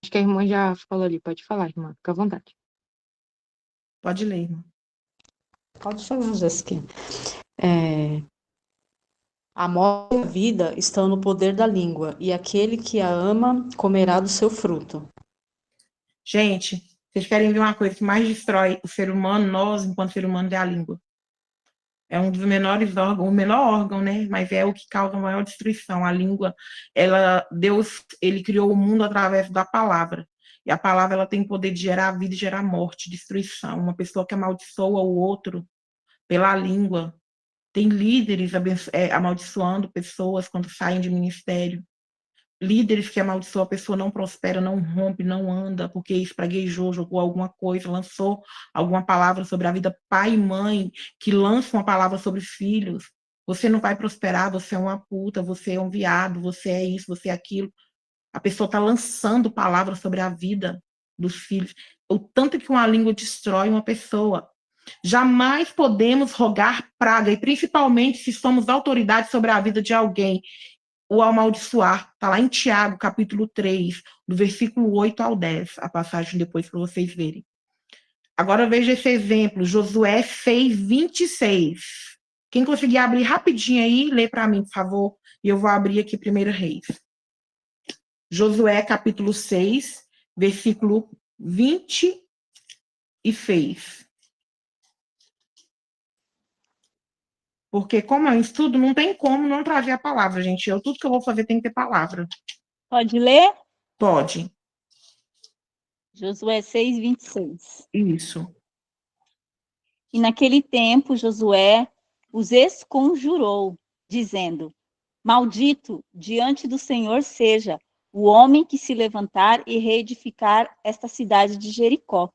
Acho que a irmã já falou ali. Pode falar, irmã. Fica à vontade. Pode ler, irmã. Pode falar, Jéssica. A morte e a vida estão no poder da língua, e aquele que a ama comerá do seu fruto. Gente, vocês querem ver uma coisa que mais destrói o ser humano, nós, enquanto ser humano, é a língua. É um dos menores órgãos, o menor órgão, né? Mas é o que causa a maior destruição. A língua, Deus, ele criou o mundo através da palavra. E a palavra, ela tem poder de gerar vida e gerar morte, destruição. Uma pessoa que amaldiçoa o outro pela língua. Tem líderes amaldiçoando pessoas quando saem de ministério. Líderes que amaldiçoam a pessoa, não prospera, não rompe, não anda, porque espraguejou, jogou alguma coisa, lançou alguma palavra sobre a vida. Pai e mãe que lançam uma palavra sobre filhos. Você não vai prosperar, você é uma puta, você é um viado, você é isso, você é aquilo. A pessoa está lançando palavras sobre a vida dos filhos. O tanto que uma língua destrói uma pessoa. Jamais podemos rogar praga, e principalmente se somos autoridade sobre a vida de alguém, o amaldiçoar. Está lá em Tiago, capítulo 3, do versículo 8 ao 10, a passagem depois para vocês verem. Agora veja esse exemplo, Josué 6, 26. Quem conseguir abrir rapidinho aí, lê para mim, por favor, e eu vou abrir aqui 1 Reis. Josué, capítulo 6, versículo 26. Porque, como é um estudo, não tem como não trazer a palavra, gente. Tudo que eu vou fazer tem que ter palavra. Pode ler? Pode. Josué 6, 26. Isso. E naquele tempo Josué os esconjurou, dizendo: Maldito diante do Senhor seja o homem que se levantar e reedificar esta cidade de Jericó.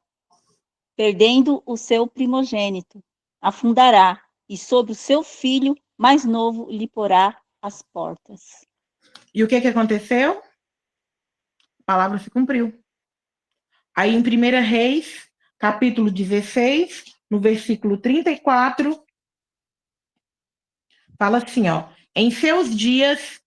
Perdendo o seu primogênito, afundará, e sobre o seu filho mais novo lhe porá as portas. E o que aconteceu? A palavra se cumpriu. Aí em 1 Reis, capítulo 16, no versículo 34, fala assim, ó: em seus dias,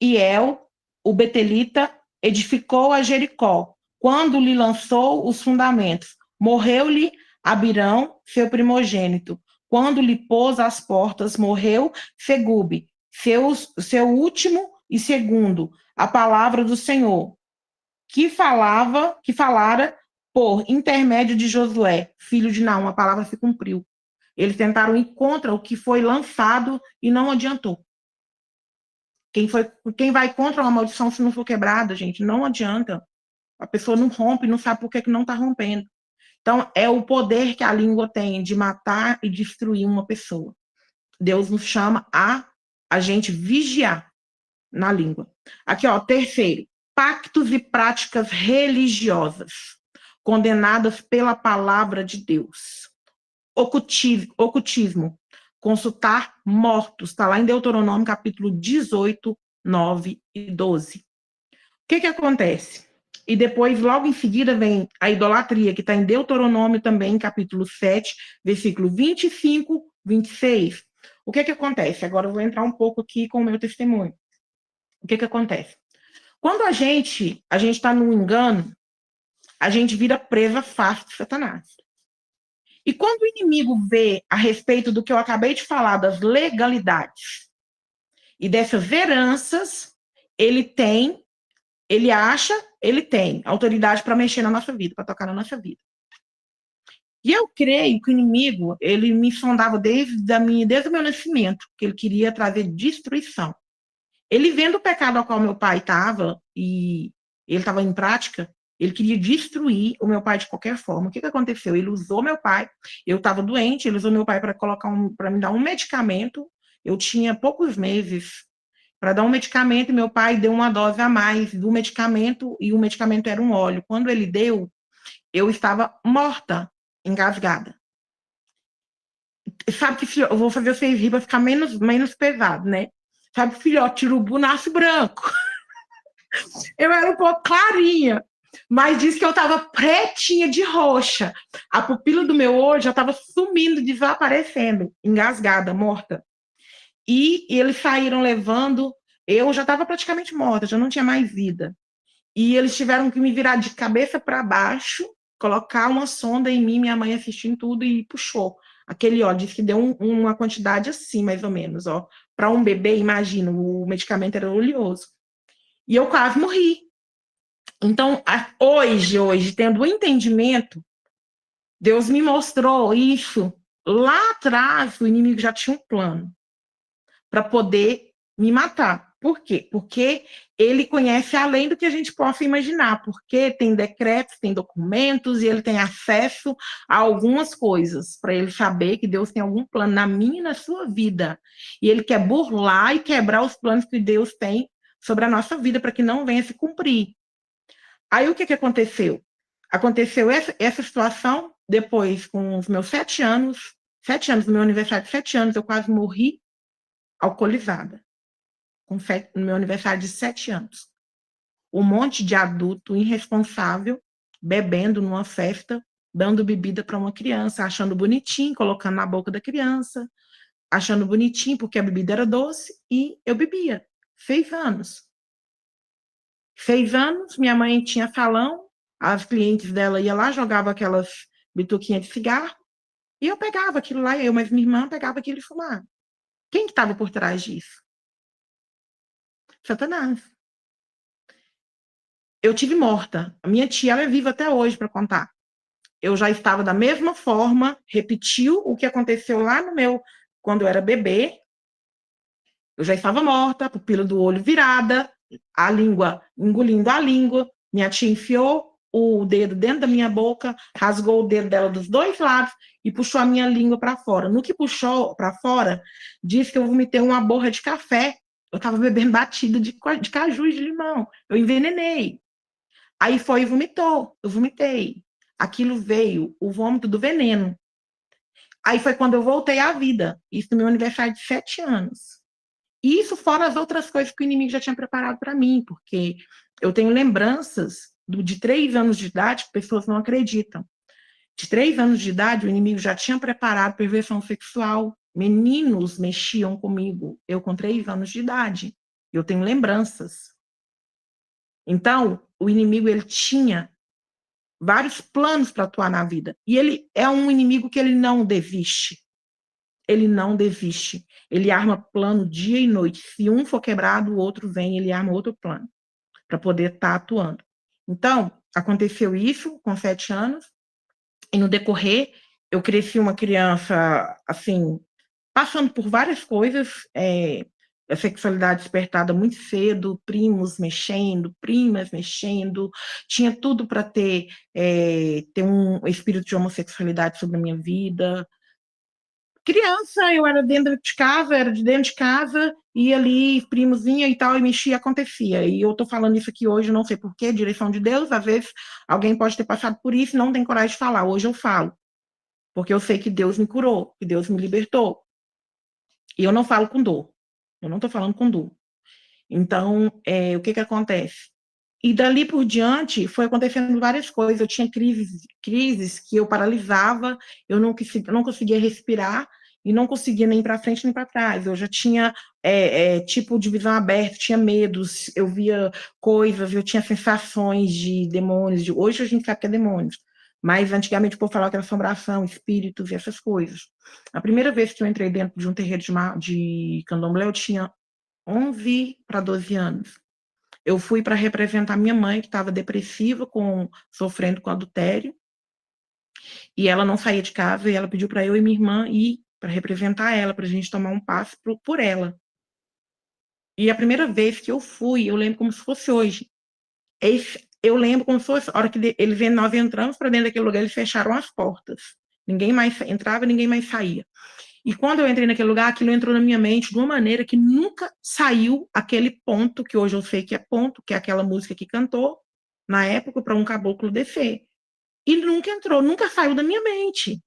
Hiel, o betelita, edificou a Jericó, quando lhe lançou os fundamentos. Morreu-lhe Abirão, seu primogênito. Quando lhe pôs as portas, morreu Segube, seu último e segundo, a palavra do Senhor, que falara por intermédio de Josué, filho de Naum. A palavra se cumpriu. Eles tentaram ir contra o que foi lançado e não adiantou. Quem vai contra uma maldição, se não for quebrada, gente, não adianta. A pessoa não rompe, não sabe por que não está rompendo. Então, é o poder que a língua tem de matar e destruir uma pessoa. Deus nos chama a gente vigiar na língua. Aqui, ó, terceiro, pactos e práticas religiosas condenadas pela palavra de Deus. Ocultismo, consultar mortos, está lá em Deuteronômio, capítulo 18, 9 e 12. O que acontece? E depois, logo em seguida, vem a idolatria, que está em Deuteronômio também, capítulo 7, versículo 25, 26. O que acontece? Agora eu vou entrar um pouco aqui com o meu testemunho. O que acontece? Quando a gente está no engano, a gente vira presa fácil de Satanás. E quando o inimigo vê a respeito do que eu acabei de falar, das legalidades e dessas heranças, ele tem autoridade para mexer na nossa vida, para tocar na nossa vida. E eu creio que o inimigo, ele me sondava desde o meu nascimento, que ele queria trazer destruição. Ele vendo o pecado ao qual meu pai estava, e ele estava em prática, ele queria destruir o meu pai de qualquer forma. O que aconteceu? Ele usou meu pai, eu estava doente, ele usou meu pai para me dar um medicamento, eu tinha poucos meses, para dar um medicamento, e meu pai deu uma dose a mais do medicamento, e o medicamento era um óleo. Quando ele deu, eu estava morta, engasgada. Sabe que eu vou fazer vocês rir para ficar menos pesado, né? Sabe, filhote de urubu nasce branco. Eu era um pouco clarinha, mas disse que eu estava pretinha de roxa. A pupila do meu olho já estava sumindo, desaparecendo, engasgada, morta. E eles saíram levando, eu já estava praticamente morta, já não tinha mais vida. E eles tiveram que me virar de cabeça para baixo, colocar uma sonda em mim, minha mãe assistindo tudo e puxou. Aquele óleo, disse que deu uma quantidade assim, mais ou menos, ó. Para um bebê, imagina, o medicamento era oleoso. E eu quase morri. Então, hoje, tendo o entendimento, Deus me mostrou isso lá atrás, o inimigo já tinha um plano para poder me matar. Por quê? Porque ele conhece além do que a gente possa imaginar, porque tem decretos, tem documentos, e ele tem acesso a algumas coisas, para ele saber que Deus tem algum plano na minha e na sua vida. E ele quer burlar e quebrar os planos que Deus tem sobre a nossa vida, para que não venha se cumprir. Aí o que aconteceu? Aconteceu essa situação, depois, com os meus 7 anos, no meu aniversário de 7 anos, eu quase morri alcoolizada, no meu aniversário de 7 anos. Um monte de adulto irresponsável, bebendo numa festa, dando bebida para uma criança, achando bonitinho, colocando na boca da criança, achando bonitinho porque a bebida era doce, e eu bebia. 6 anos. 6 anos, minha mãe tinha salão, as clientes dela iam lá, jogavam aquelas bituquinhas de cigarro, e eu pegava aquilo lá, mas minha irmã pegava aquilo e fumava. Quem que estava por trás disso? Satanás. Eu tive morta. A minha tia, ela é viva até hoje para contar. Eu já estava da mesma forma, repetiu o que aconteceu lá no meu, quando eu era bebê. Eu já estava morta, pupila do olho virada, a língua, engolindo a língua. Minha tia enfiou o dedo dentro da minha boca, rasgou o dedo dela dos 2 lados e puxou a minha língua para fora. No que puxou para fora, disse que eu vomitei uma borra de café. Eu estava bebendo batida de caju e de limão. Eu envenenei. Aí foi e vomitou. Eu vomitei. Aquilo veio, o vômito do veneno. Aí foi quando eu voltei à vida. Isso no meu aniversário de 7 anos. Isso fora as outras coisas que o inimigo já tinha preparado para mim, porque eu tenho lembranças de 3 anos de idade, que pessoas não acreditam. De 3 anos de idade, o inimigo já tinha preparado perversão sexual. Meninos mexiam comigo, eu com 3 anos de idade. Eu tenho lembranças. Então, o inimigo, ele tinha vários planos para atuar na vida. E ele é um inimigo que ele não desiste. Ele não desiste. Ele arma plano dia e noite. Se um for quebrado, o outro vem, ele arma outro plano para poder estar atuando. Então, aconteceu isso com 7 anos, e no decorrer, eu cresci uma criança, assim, passando por várias coisas, a sexualidade despertada muito cedo, primos mexendo, primas mexendo, tinha tudo para ter um espírito de homossexualidade sobre a minha vida. Criança, eu era dentro de casa, e ali, primos vinham e tal, e mexia, acontecia. E eu estou falando isso aqui hoje, não sei porquê, direção de Deus, às vezes alguém pode ter passado por isso e não tem coragem de falar. Hoje eu falo, porque eu sei que Deus me curou, que Deus me libertou. E eu não falo com dor. Eu não estou falando com dor. Então, o que acontece? E dali por diante, foi acontecendo várias coisas. Eu tinha crises que eu paralisava, eu não conseguia respirar, e não conseguia nem para frente nem para trás. Eu já tinha, tipo, de visão aberta, tinha medos, eu via coisas, eu tinha sensações de demônios. Hoje a gente sabe que é demônios, mas antigamente o povo falava que era assombração, espíritos e essas coisas. A primeira vez que eu entrei dentro de um terreiro de candomblé, eu tinha 11 para 12 anos. Eu fui para representar minha mãe, que estava depressiva, sofrendo com adultério, e ela não saía de casa, e ela pediu para eu e minha irmã ir para representar ela, para a gente tomar um passo por ela. E a primeira vez que eu fui, eu lembro como se fosse hoje. Eu lembro como se fosse a hora que nós entramos para dentro daquele lugar, eles fecharam as portas. Ninguém mais entrava, ninguém mais saía. E quando eu entrei naquele lugar, aquilo entrou na minha mente de uma maneira que nunca saiu aquele ponto, que hoje eu sei que é ponto, que é aquela música que cantou na época para um caboclo descer. E nunca entrou, nunca saiu da minha mente.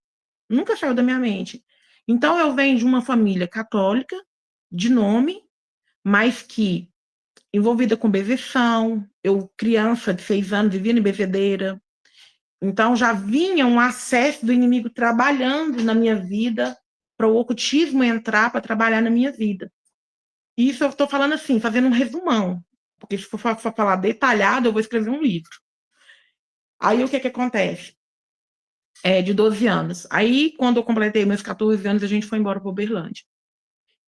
Nunca saiu da minha mente. Então, eu venho de uma família católica, de nome, mas que envolvida com bezeção. Eu, criança de 6 anos, vivia em bezedeira. Então, já vinha um acesso do inimigo trabalhando na minha vida, para o ocultismo entrar para trabalhar na minha vida. Isso eu estou falando assim, fazendo um resumão, porque se for falar detalhado, eu vou escrever um livro. Aí, o que acontece? De 12 anos. Aí, quando eu completei meus 14 anos, a gente foi embora para Uberlândia.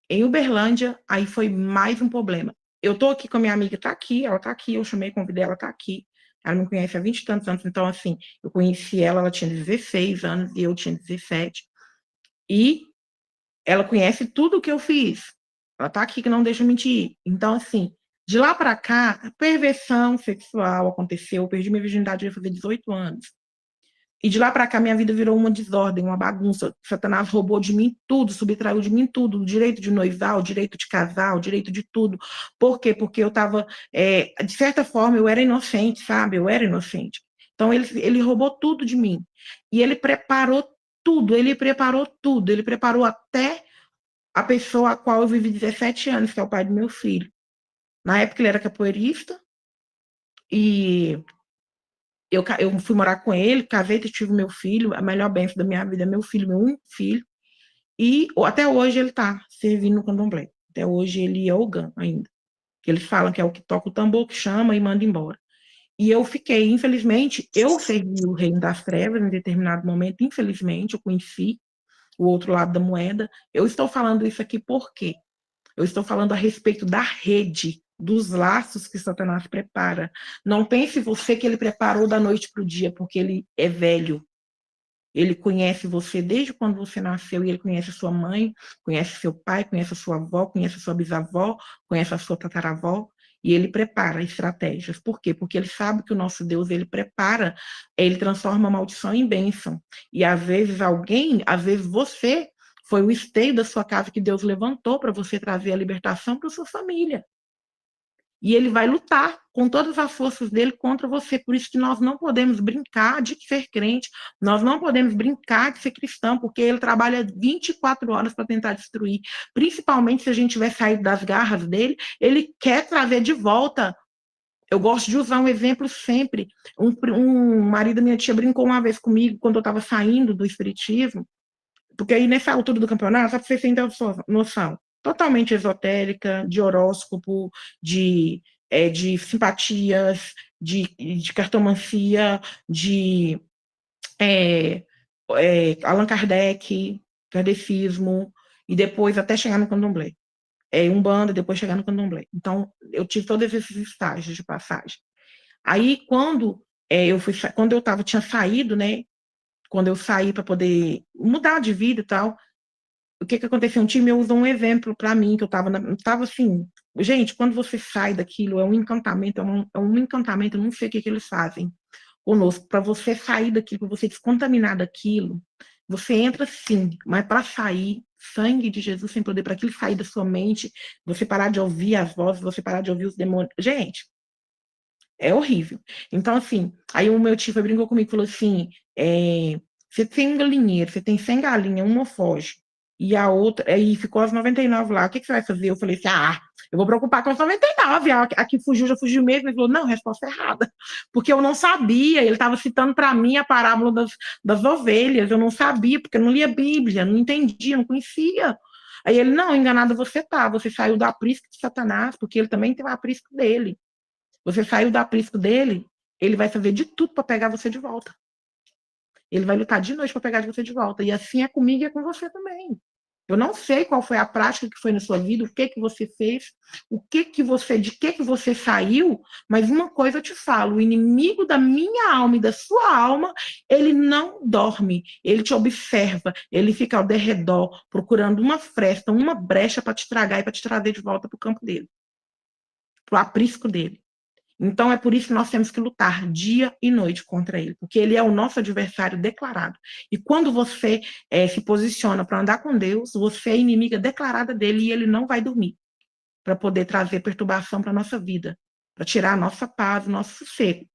Em Uberlândia, aí foi mais um problema. Eu estou aqui com a minha amiga, está aqui, ela está aqui, eu chamei, convidei ela, está aqui. Ela me conhece há 20 e tantos anos, então, assim, eu conheci ela tinha 16 anos e eu tinha 17. E ela conhece tudo o que eu fiz. Ela tá aqui que não deixa eu mentir. Então, assim, de lá para cá, perversão sexual aconteceu. Eu perdi minha virgindade, eu ia fazer 18 anos. E de lá para cá, minha vida virou uma desordem, uma bagunça. Satanás roubou de mim tudo, subtraiu de mim tudo, o direito de noivar, o direito de casar, o direito de tudo. Por quê? Porque eu estava, de certa forma, eu era inocente, sabe? Eu era inocente. Então, ele roubou tudo de mim. E ele preparou tudo, ele preparou tudo. Ele preparou até a pessoa a qual eu vivi 17 anos, que é o pai do meu filho. Na época, ele era capoeirista e eu fui morar com ele, casei, tive meu filho, a melhor bênção da minha vida é meu filho, meu único filho, e até hoje ele está servindo no candomblé. Até hoje ele é Ogã ainda. Eles falam que é o que toca o tambor, que chama e manda embora. E eu fiquei, infelizmente, eu servi o reino das trevas em determinado momento, infelizmente, eu conheci o outro lado da moeda. Eu estou falando isso aqui por quê? Eu estou falando a respeito da rede, dos laços que Satanás prepara. Não pense você que ele preparou da noite para o dia, porque ele é velho. Ele conhece você desde quando você nasceu, e ele conhece a sua mãe, conhece seu pai, conhece a sua avó, conhece a sua bisavó, conhece a sua tataravó, e ele prepara estratégias. Por quê? Porque ele sabe que o nosso Deus, ele prepara, ele transforma a maldição em bênção. E às vezes às vezes você foi o esteio da sua casa que Deus levantou para você trazer a libertação para sua família. E ele vai lutar com todas as forças dele contra você. Por isso que nós não podemos brincar de ser crente, nós não podemos brincar de ser cristão, porque ele trabalha 24 horas para tentar destruir. Principalmente se a gente tiver saído das garras dele, ele quer trazer de volta. Eu gosto de usar um exemplo sempre. Um marido da minha tia brincou uma vez comigo, quando eu estava saindo do espiritismo, porque aí nessa altura do campeonato, só para vocês terem noção, totalmente esotérica, de horóscopo, de simpatias, de cartomancia, de Allan Kardec, kardecismo, e depois até chegar no candomblé. Umbanda, depois chegar no candomblé. Então, eu tive todos esses estágios de passagem. Aí, quando eu tinha saído, né? Quando eu saí para poder mudar de vida e tal, o que aconteceu? Um time usou um exemplo para mim, que eu estava assim, gente, quando você sai daquilo, é um encantamento, é um encantamento, eu não sei o que eles fazem conosco, para você sair daquilo, para você descontaminar daquilo, você entra sim, mas para sair, sangue de Jesus sem poder, para aquilo sair da sua mente, você parar de ouvir as vozes, você parar de ouvir os demônios, gente, é horrível. Então, assim, aí o meu tio brincou comigo e falou assim: você tem um galinheiro, você tem 100 galinhas, uma foge. E a outra, aí ficou as 99 lá. O que você vai fazer? Eu falei assim: eu vou preocupar com as 99. A que fugiu, já fugiu mesmo. Ele falou: não, resposta errada. Porque eu não sabia. Ele estava citando para mim a parábola das ovelhas. Eu não sabia, porque eu não lia Bíblia, não entendia, não conhecia. Aí ele: não, enganado você tá. Você saiu do aprisco de Satanás, porque ele também tem o aprisco dele. Você saiu do aprisco dele, ele vai fazer de tudo para pegar você de volta. Ele vai lutar de noite para pegar você de volta. E assim é comigo e é com você também. Eu não sei qual foi a prática que foi na sua vida, o que você fez, de que você saiu, mas uma coisa eu te falo: o inimigo da minha alma e da sua alma, ele não dorme, ele te observa, ele fica ao derredor, procurando uma fresta, uma brecha para te tragar e para te trazer de volta para o campo dele, para o aprisco dele. Então, é por isso que nós temos que lutar dia e noite contra ele, porque ele é o nosso adversário declarado. E quando você se posiciona para andar com Deus, você é inimiga declarada dele, e ele não vai dormir para poder trazer perturbação para a nossa vida, para tirar a nossa paz, o nosso sossego.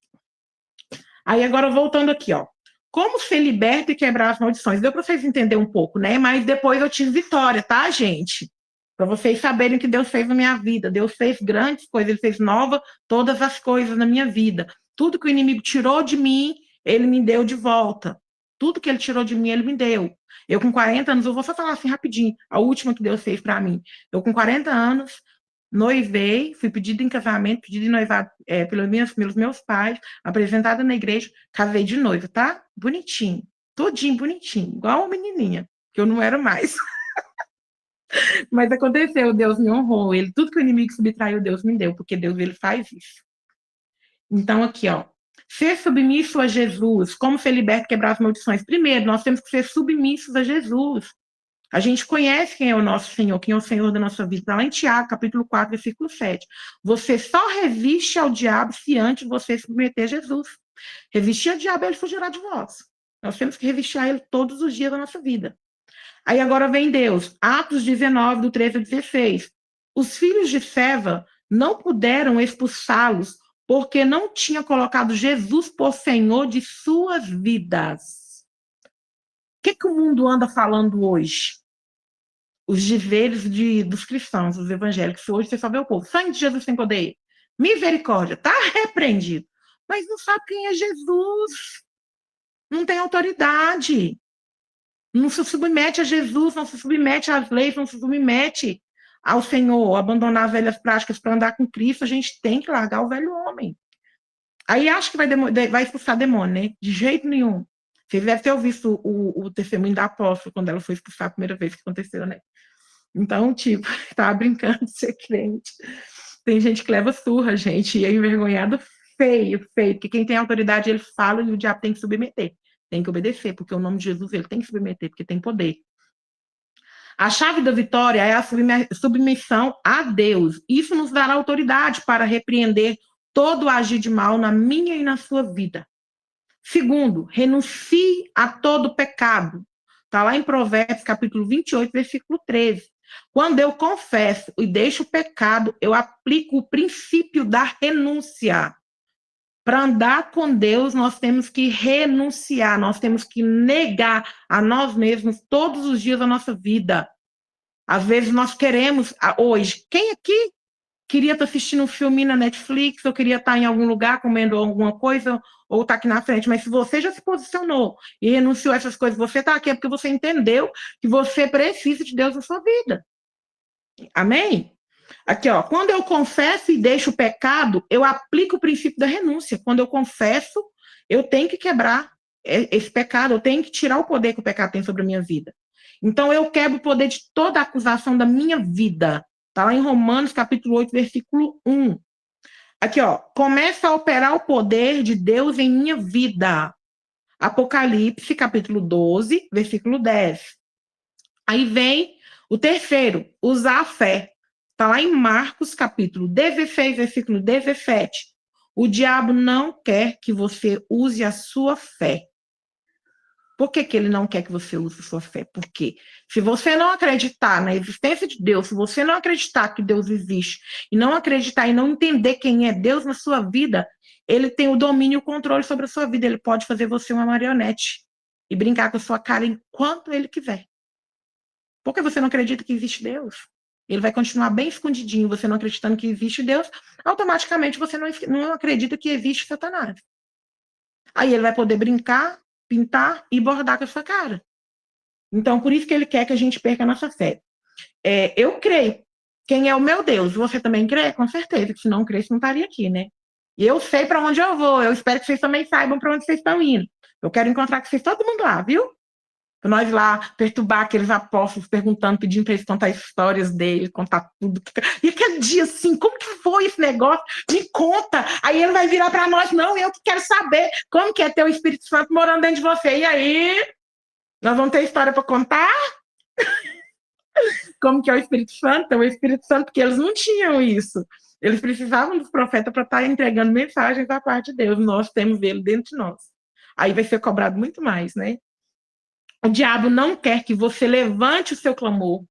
Aí, agora, voltando aqui, ó. Como ser liberto e quebrar as maldições? Deu para vocês entenderem um pouco, né? Mas depois eu tive vitória, tá, gente? Para vocês saberem o que Deus fez na minha vida. Deus fez grandes coisas, ele fez todas as coisas na minha vida. Tudo que o inimigo tirou de mim, ele me deu de volta. Tudo que ele tirou de mim, ele me deu. Eu com 40 anos, eu vou só falar assim rapidinho, a última que Deus fez para mim. Eu com 40 anos, noivei, fui pedida em casamento, pedida em noivado pelos meus pais, apresentada na igreja, casei de noiva, tá? Bonitinho, todinho bonitinho, igual uma menininha, que eu não era mais. Mas aconteceu, Deus me honrou. Tudo que o inimigo subtraiu, Deus me deu, porque Deus, ele faz isso. Então, aqui, ó. Ser submisso a Jesus. Como ser liberto e quebrar as maldições? Primeiro, nós temos que ser submissos a Jesus. A gente conhece quem é o nosso Senhor, quem é o Senhor da nossa vida. Está lá em Tiago, capítulo 4, versículo 7. Você só resiste ao diabo se antes você submeter a Jesus. Resistir ao diabo, ele fugirá de vós. Nós temos que resistir a ele todos os dias da nossa vida. Aí agora vem Deus. Atos 19, do 13 ao 16. Os filhos de Seva não puderam expulsá-los porque não tinha colocado Jesus por Senhor de suas vidas. O que o mundo anda falando hoje? Os dizeres dos cristãos, os evangélicos. Hoje você só vê o povo. Sangue de Jesus tem poder. Misericórdia. Está repreendido. Mas não sabe quem é Jesus. Não tem autoridade. Não se submete a Jesus, não se submete às leis, não se submete ao Senhor, abandonar as velhas práticas para andar com Cristo. A gente tem que largar o velho homem. Aí acho que vai expulsar demônio, né? De jeito nenhum. Vocês devem ter ouvido o testemunho da apóstola, quando ela foi expulsar a primeira vez que aconteceu, né? Então, tipo, tava brincando de ser crente. Tem gente que leva surra, gente, e é envergonhado feio, feio. Porque quem tem autoridade, ele fala e o diabo tem que submeter. Tem que obedecer, porque o nome de Jesus, ele tem que submeter, porque tem poder. A chave da vitória é a submissão a Deus. Isso nos dará autoridade para repreender todo o agir de mal na minha e na sua vida. Segundo, renuncie a todo pecado. Está lá em Provérbios, capítulo 28, versículo 13. Quando eu confesso e deixo o pecado, eu aplico o princípio da renúncia. Para andar com Deus, nós temos que renunciar, nós temos que negar a nós mesmos todos os dias da nossa vida. Às vezes nós queremos, hoje, quem aqui queria estar assistindo um filme na Netflix, ou queria estar em algum lugar comendo alguma coisa, ou estar aqui na frente, mas se você já se posicionou e renunciou a essas coisas, você está aqui é porque você entendeu que você precisa de Deus na sua vida. Amém? Aqui, ó, quando eu confesso e deixo o pecado, eu aplico o princípio da renúncia. Quando eu confesso, eu tenho que quebrar esse pecado, eu tenho que tirar o poder que o pecado tem sobre a minha vida. Então, eu quebro o poder de toda a acusação da minha vida. Está lá em Romanos, capítulo 8, versículo 1. Aqui, ó, começa a operar o poder de Deus em minha vida. Apocalipse, capítulo 12, versículo 10. Aí vem o terceiro, usar a fé. Está lá em Marcos, capítulo 16, versículo 17. O diabo não quer que você use a sua fé. Por que ele não quer que você use a sua fé? Porque se você não acreditar na existência de Deus, se você não acreditar que Deus existe, e não acreditar e não entender quem é Deus na sua vida, ele tem o domínio e o controle sobre a sua vida. Ele pode fazer você uma marionete e brincar com a sua cara enquanto ele quiser. Porque você não acredita que existe Deus? Ele vai continuar bem escondidinho, você não acreditando que existe Deus, automaticamente você não acredita que existe Satanás. Aí ele vai poder brincar, pintar e bordar com a sua cara. Então, por isso que ele quer que a gente perca a nossa fé. Eu creio. Quem é o meu Deus? Você também crê? Com certeza, que se não crê, você não estaria aqui, né? E eu sei para onde eu vou. Eu espero que vocês também saibam para onde vocês estão indo. Eu quero encontrar com vocês, todo mundo lá, viu? Para nós lá perturbar aqueles apóstolos, perguntando, pedindo para eles contar histórias deles, contar tudo. E aquele dia assim, como que foi esse negócio? Me conta. Aí ele vai virar para nós, não, eu que quero saber como que é ter o Espírito Santo morando dentro de você. E aí, nós vamos ter história para contar? Como que é o Espírito Santo? O Espírito Santo, porque eles não tinham isso. Eles precisavam dos profetas para estar entregando mensagens da parte de Deus. Nós temos ele dentro de nós. Aí vai ser cobrado muito mais, né? O diabo não quer que você levante o seu clamor.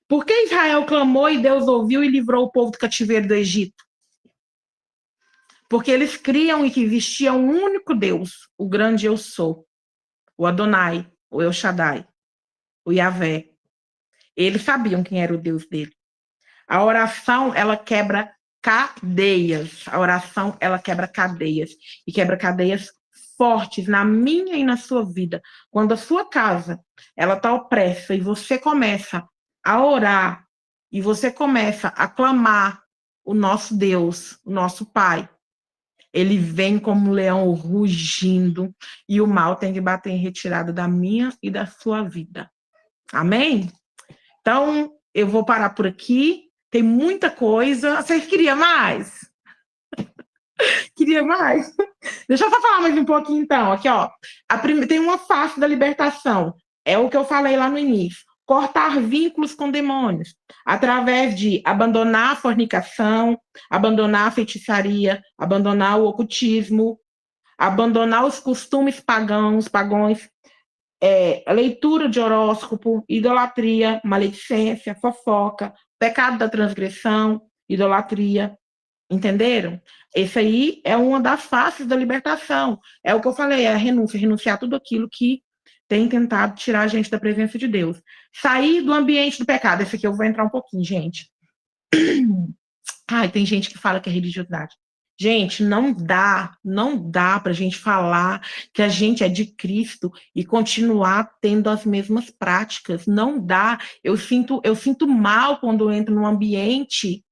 Por que Israel clamou e Deus ouviu e livrou o povo do cativeiro do Egito? Porque eles criam que existia um único Deus, o grande eu sou, o Adonai, o El Shaddai, o Yahvé. Eles sabiam quem era o Deus dele. A oração, ela quebra cadeias. A oração, ela quebra cadeias. E quebra cadeias fortes na minha e na sua vida. Quando a sua casa, ela está opressa e você começa a orar e você começa a clamar o nosso Deus, o nosso Pai, ele vem como um leão rugindo e o mal tem que bater em retirada da minha e da sua vida. Amém? Então, eu vou parar por aqui. Tem muita coisa. Vocês queriam mais? Queria mais? Deixa eu só falar mais um pouquinho, então. Aqui, ó. Tem uma face da libertação. É o que eu falei lá no início. Cortar vínculos com demônios, através de abandonar a fornicação, abandonar a feitiçaria, abandonar o ocultismo, abandonar os costumes pagões, leitura de horóscopo, idolatria, maledicência, fofoca, pecado da transgressão, idolatria. Entenderam? Esse aí é uma das faces da libertação. É o que eu falei, é a renúncia, renunciar a tudo aquilo que tem tentado tirar a gente da presença de Deus. Sair do ambiente do pecado. Esse aqui eu vou entrar um pouquinho, gente. Ai, tem gente que fala que é religiosidade. Gente, não dá para a gente falar que a gente é de Cristo e continuar tendo as mesmas práticas. Não dá. Eu sinto mal quando eu entro num ambiente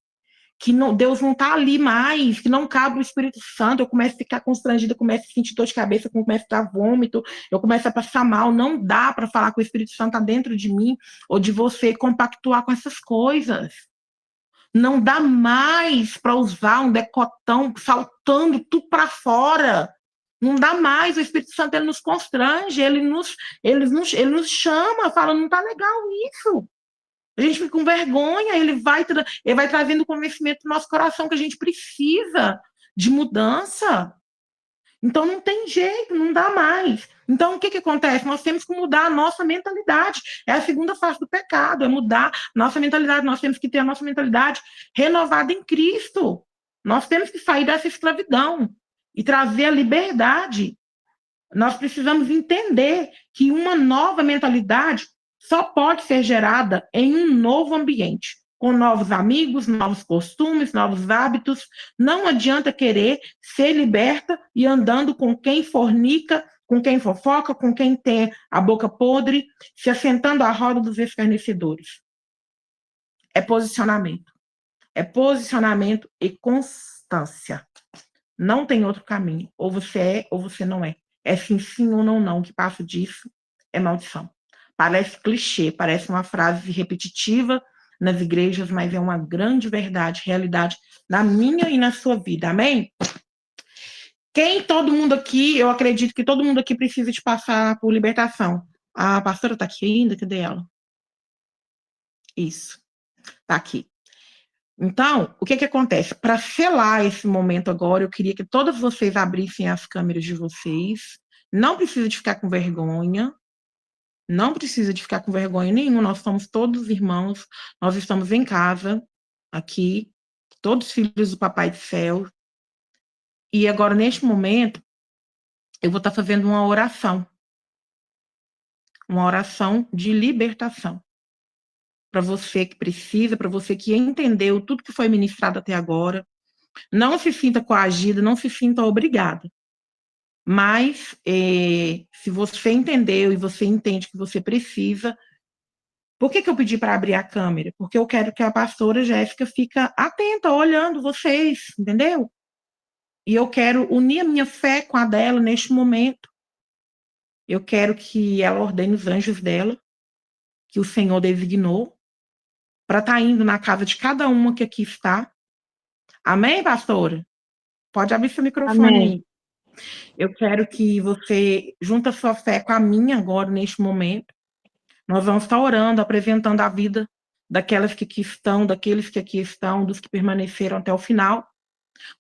que não, Deus não está ali mais, que não cabe o Espírito Santo, eu começo a ficar constrangida, eu começo a sentir dor de cabeça, eu começo a dar vômito, eu começo a passar mal. Não dá para falar que o Espírito Santo está dentro de mim ou de você, compactuar com essas coisas. Não dá mais para usar um decotão saltando tudo para fora. Não dá mais. O Espírito Santo, ele nos constrange, ele nos chama, fala, não está legal isso. A gente fica com vergonha, ele vai trazendo o convencimento do nosso coração que a gente precisa de mudança. Então não tem jeito, não dá mais. Então o que acontece? Nós temos que mudar a nossa mentalidade. É a segunda fase do pecado, é mudar nossa mentalidade. Nós temos que ter a nossa mentalidade renovada em Cristo. Nós temos que sair dessa escravidão e trazer a liberdade. Nós precisamos entender que uma nova mentalidade só pode ser gerada em um novo ambiente, com novos amigos, novos costumes, novos hábitos. Não adianta querer ser liberta e andando com quem fornica, com quem fofoca, com quem tem a boca podre, se assentando à roda dos escarnecedores. É posicionamento. É posicionamento e constância. Não tem outro caminho. Ou você é, ou você não é. É sim, sim ou não, não. O que passa disso é maldição. Parece clichê, parece uma frase repetitiva nas igrejas, mas é uma grande verdade, realidade na minha e na sua vida. Amém? Todo mundo aqui, eu acredito que todo mundo aqui precisa de passar por libertação. A pastora está aqui ainda? Cadê ela? Isso. Está aqui. Então, o que acontece? Para selar esse momento agora, eu queria que todos vocês abrissem as câmeras de vocês. Não precisa de ficar com vergonha. Não precisa de ficar com vergonha nenhuma. Nós somos todos irmãos. Nós estamos em casa, aqui, todos filhos do Papai do Céu. E agora, neste momento, eu vou estar fazendo uma oração. Uma oração de libertação. Para você que precisa, para você que entendeu tudo que foi ministrado até agora. Não se sinta coagida, não se sinta obrigada. Mas, se você entendeu e você entende que você precisa, por que eu pedi para abrir a câmera? Porque eu quero que a pastora Jéssica fique atenta, olhando vocês, entendeu? E eu quero unir a minha fé com a dela neste momento. Eu quero que ela ordene os anjos dela, que o Senhor designou, para estar indo na casa de cada uma que aqui está. Amém, pastora? Pode abrir seu microfone Amém. aí. Eu quero que você junte a sua fé com a minha agora, neste momento. Nós vamos estar orando, apresentando a vida daquelas que aqui estão, daqueles que aqui estão, dos que permaneceram até o final.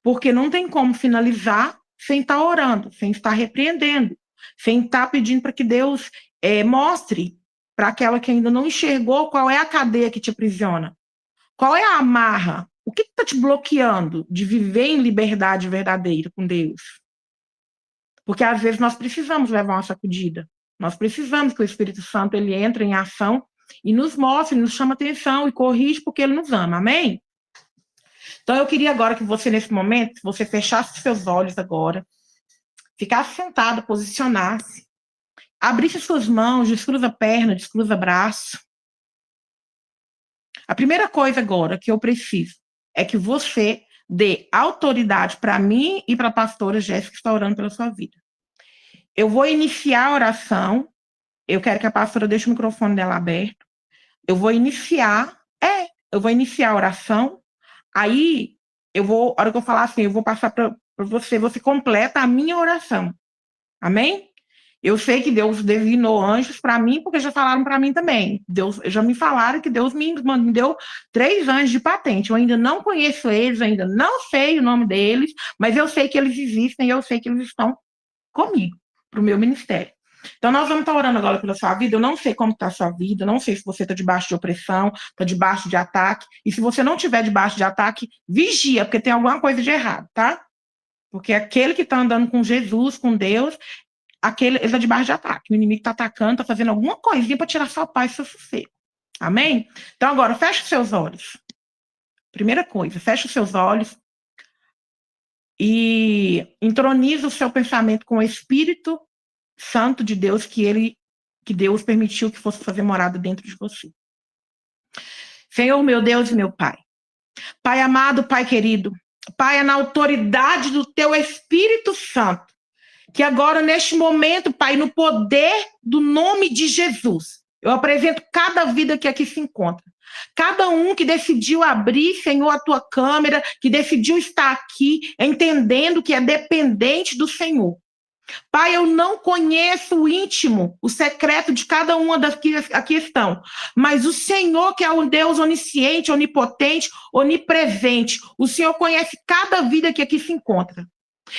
Porque não tem como finalizar sem estar orando, sem estar repreendendo, sem estar pedindo para que Deus mostre para aquela que ainda não enxergou qual é a cadeia que te aprisiona. Qual é a amarra? O que está te bloqueando de viver em liberdade verdadeira com Deus? Porque às vezes nós precisamos levar uma sacudida. Nós precisamos que o Espírito Santo ele entre em ação e nos mostre, nos chama atenção e corrige porque ele nos ama. Amém? Então eu queria agora que você, nesse momento, você fechasse seus olhos agora, ficasse sentado, posicionasse, abrisse suas mãos, descruza a perna, descruza o braço. A primeira coisa agora que eu preciso é que você dê autoridade para mim e para a pastora Jéssica que está orando pela sua vida. Eu vou iniciar a oração. Eu quero que a pastora deixe o microfone dela aberto. Eu vou iniciar a oração. Aí, a hora que eu falar assim, eu vou passar para você completa a minha oração. Amém? Eu sei que Deus designou anjos para mim, porque já falaram para mim também. Já me falaram que Deus me deu 3 anjos de patente. Eu ainda não conheço eles, ainda não sei o nome deles, mas eu sei que eles existem e eu sei que eles estão comigo, para o meu ministério. Então, nós vamos estar orando agora pela sua vida. Eu não sei como está a sua vida, não sei se você está debaixo de opressão, está debaixo de ataque. E se você não estiver debaixo de ataque, vigia, porque tem alguma coisa de errado, tá? Porque aquele que está andando com Jesus, com Deus, ele está debaixo de ataque. O inimigo está atacando, está fazendo alguma coisinha para tirar sua paz e seu sossego. Amém? Então, agora, feche os seus olhos. Primeira coisa, feche os seus olhos e entroniza o seu pensamento com o Espírito Santo de Deus que Deus permitiu que fosse fazer morada dentro de você. Senhor, meu Deus e meu Pai. Pai amado, Pai querido. Pai, é na autoridade do teu Espírito Santo, que agora, neste momento, Pai, no poder do nome de Jesus, eu apresento cada vida que aqui se encontra. Cada um que decidiu abrir, Senhor, a tua câmera, que decidiu estar aqui, entendendo que é dependente do Senhor. Pai, eu não conheço o íntimo, o secreto de cada uma das que aqui estão, mas o Senhor, que é o Deus onisciente, onipotente, onipresente, o Senhor conhece cada vida que aqui se encontra.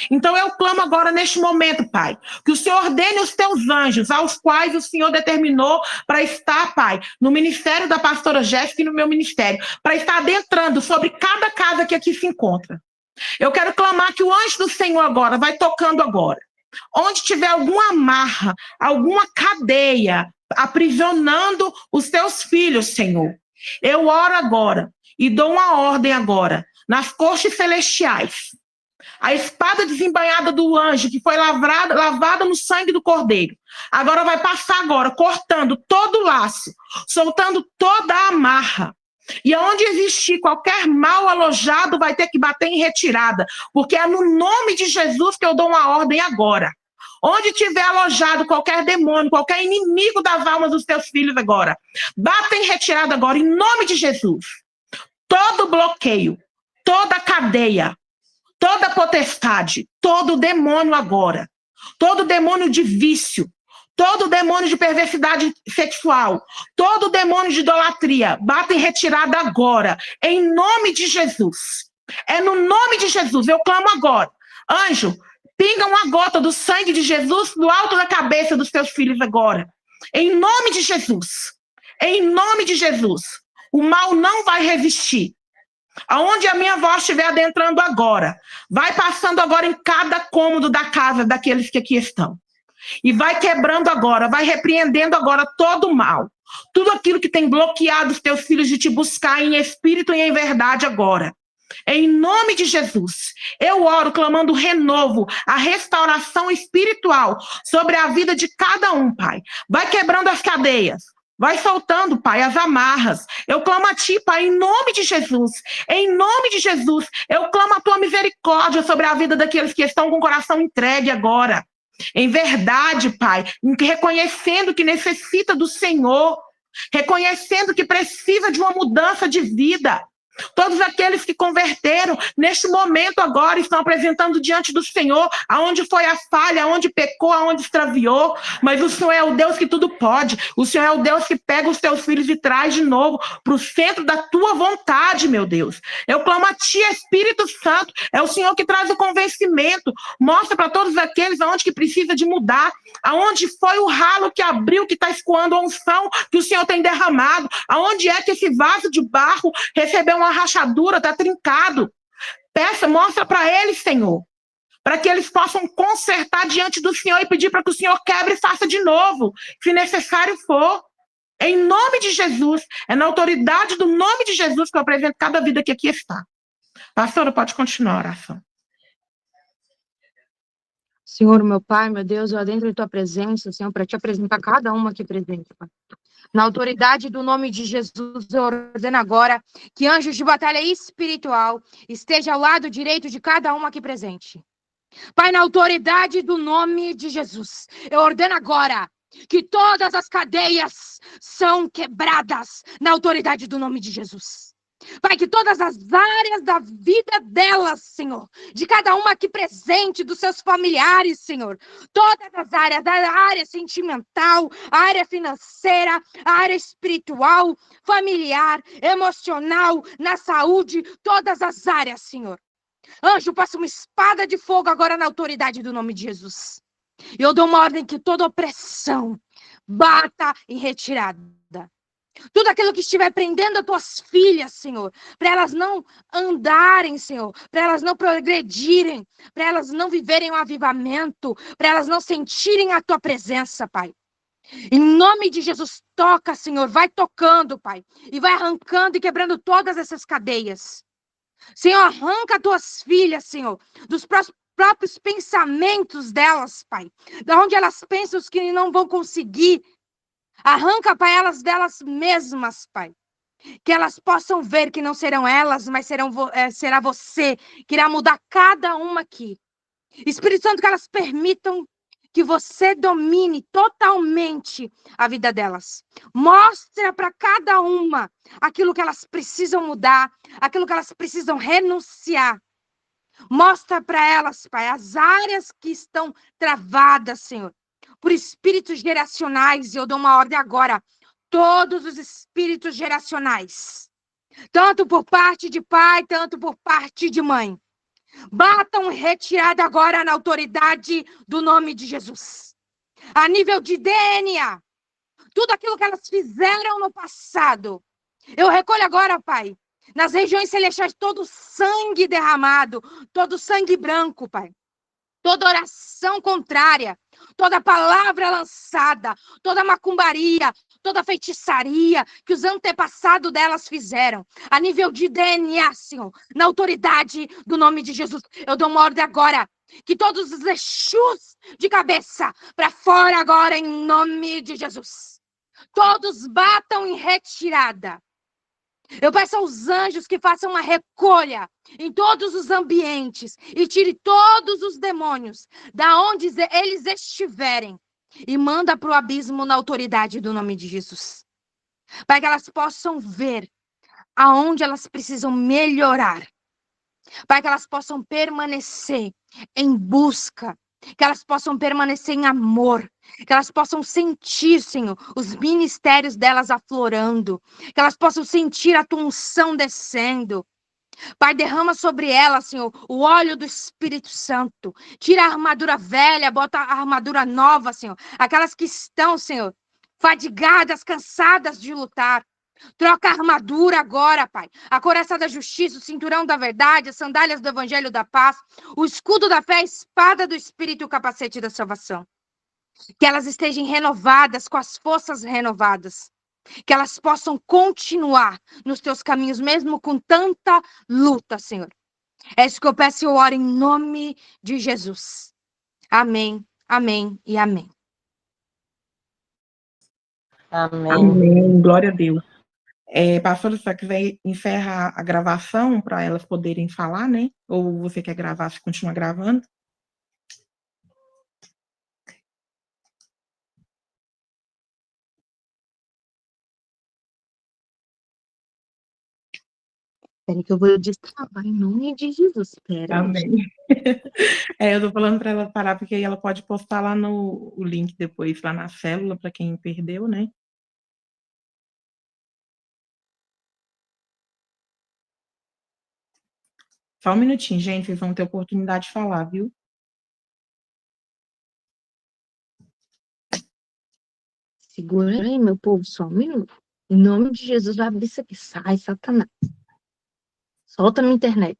Então eu clamo agora neste momento, Pai, que o Senhor ordene os teus anjos, aos quais o Senhor determinou para estar, Pai, no ministério da pastora Jéssica e no meu ministério, para estar adentrando sobre cada casa que aqui se encontra. Eu quero clamar que o anjo do Senhor agora vai tocando agora. Onde tiver alguma amarra, alguma cadeia aprisionando os teus filhos, Senhor, eu oro agora e dou uma ordem agora, nas cortes celestiais. A espada desembainhada do anjo, que foi lavada no sangue do cordeiro, agora vai passar agora, cortando todo o laço, soltando toda a amarra. E onde existir qualquer mal alojado, vai ter que bater em retirada, porque é no nome de Jesus que eu dou uma ordem agora. Onde tiver alojado qualquer demônio, qualquer inimigo das almas dos teus filhos agora, bata em retirada agora, em nome de Jesus. Todo bloqueio, toda cadeia, toda potestade, todo demônio agora, todo demônio de vício, todo demônio de perversidade sexual, todo demônio de idolatria, bata em retirada agora, em nome de Jesus. É no nome de Jesus, eu clamo agora. Anjo, pinga uma gota do sangue de Jesus no alto da cabeça dos teus filhos agora. Em nome de Jesus. Em nome de Jesus. O mal não vai resistir. Aonde a minha voz estiver adentrando agora, vai passando agora em cada cômodo da casa daqueles que aqui estão. E vai quebrando agora, vai repreendendo agora todo o mal. Tudo aquilo que tem bloqueado os teus filhos de te buscar em espírito e em verdade agora. Em nome de Jesus, eu oro clamando renovo, a restauração espiritual sobre a vida de cada um, Pai. Vai quebrando as cadeias. Vai soltando, Pai, as amarras. Eu clamo a Ti, Pai, em nome de Jesus. Em nome de Jesus, eu clamo a Tua misericórdia sobre a vida daqueles que estão com o coração entregue agora. Em verdade, Pai, reconhecendo que necessita do Senhor, reconhecendo que precisa de uma mudança de vida. Todos aqueles que converteram, neste momento agora, estão apresentando diante do Senhor aonde foi a falha, aonde pecou, aonde extraviou. Mas o Senhor é o Deus que tudo pode. O Senhor é o Deus que pega os teus filhos e traz de novo para o centro da tua vontade, meu Deus. Eu clamo a Ti, Espírito Santo. É o Senhor que traz o convencimento. Mostra para todos aqueles aonde que precisa de mudar. Aonde foi o ralo que abriu, que está escoando a unção que o Senhor tem derramado. Aonde é que esse vaso de barro recebeu uma rachadura, está trincado. Peça, mostra para eles, Senhor, para que eles possam consertar diante do Senhor e pedir para que o Senhor quebre e faça de novo, se necessário for. Em nome de Jesus, é na autoridade do nome de Jesus que eu apresento cada vida que aqui está. Pastora, pode continuar a oração. Senhor, meu Pai, meu Deus, eu adentro em Tua presença, Senhor, para Te apresentar cada uma aqui presente, Pai. Na autoridade do nome de Jesus, eu ordeno agora que anjos de batalha espiritual estejam ao lado direito de cada uma aqui presente. Pai, na autoridade do nome de Jesus, eu ordeno agora que todas as cadeias são quebradas na autoridade do nome de Jesus. Pai, que todas as áreas da vida delas, Senhor, de cada uma aqui presente, dos seus familiares, Senhor, todas as áreas, da área sentimental, a área financeira, a área espiritual, familiar, emocional, na saúde, todas as áreas, Senhor. Anjo, passa uma espada de fogo agora na autoridade do nome de Jesus. E eu dou uma ordem que toda opressão bata em retirada. Tudo aquilo que estiver prendendo as tuas filhas, Senhor, para elas não andarem, Senhor, para elas não progredirem, para elas não viverem o avivamento, para elas não sentirem a tua presença, Pai. Em nome de Jesus, toca, Senhor, vai tocando, Pai, e vai arrancando e quebrando todas essas cadeias. Senhor, arranca tuas filhas, Senhor, dos próprios pensamentos delas, Pai, da onde elas pensam que não vão conseguir. Arranca, Pai, elas delas mesmas, Pai. Que elas possam ver que não serão elas, mas será você que irá mudar cada uma aqui. Espírito Santo, que elas permitam que você domine totalmente a vida delas. Mostra para cada uma aquilo que elas precisam mudar, aquilo que elas precisam renunciar. Mostra para elas, Pai, as áreas que estão travadas, Senhor, por espíritos geracionais. E eu dou uma ordem agora. Todos os espíritos geracionais, tanto por parte de pai, tanto por parte de mãe, batam retirada agora na autoridade do nome de Jesus. A nível de DNA, tudo aquilo que elas fizeram no passado, eu recolho agora, Pai, nas regiões celestiais, todo sangue derramado, todo sangue branco, Pai. Toda oração contrária, toda palavra lançada, toda macumbaria, toda feitiçaria que os antepassados delas fizeram, a nível de DNA, Senhor, na autoridade do nome de Jesus, eu dou uma ordem agora, que todos os Exus de cabeça para fora agora, em nome de Jesus. Todos batam em retirada. Eu peço aos anjos que façam uma recolha em todos os ambientes e tire todos os demônios da onde eles estiverem e manda para o abismo na autoridade do nome de Jesus. Para que elas possam ver aonde elas precisam melhorar. Para que elas possam permanecer em busca. Que elas possam permanecer em amor, que elas possam sentir, Senhor, os ministérios delas aflorando, que elas possam sentir a tua unção descendo. Pai, derrama sobre elas, Senhor, o óleo do Espírito Santo. Tira a armadura velha, bota a armadura nova, Senhor. Aquelas que estão, Senhor, fadigadas, cansadas de lutar. Troca a armadura agora, Pai. A couraça da justiça, o cinturão da verdade, as sandálias do evangelho da paz, o escudo da fé, a espada do Espírito e o capacete da salvação. Que elas estejam renovadas, com as forças renovadas. Que elas possam continuar nos teus caminhos, mesmo com tanta luta, Senhor. É isso que eu peço e eu oro em nome de Jesus. Amém, amém e amém. Amém. Amém. Glória a Deus. Pastor, se você quiser encerrar a gravação para elas poderem falar, né? Ou você quer gravar, você continua gravando? Espera que eu vou destravar em nome de Jesus. Espera. Amém. Eu tô falando para ela parar, porque aí ela pode postar lá o link depois, lá na célula, para quem perdeu, né? Só um minutinho, gente, vocês vão ter oportunidade de falar, viu? Segura aí, meu povo, só um minuto. Em nome de Jesus, vai abrir isso aqui. Sai, Satanás. Solta na internet.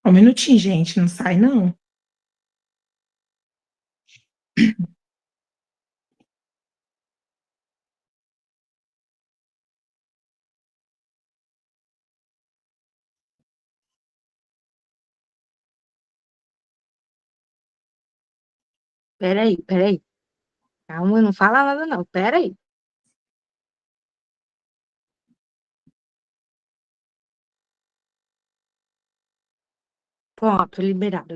Um minutinho, gente, não sai não. Peraí. Calma, não fala nada não. Peraí. Pronto, liberado.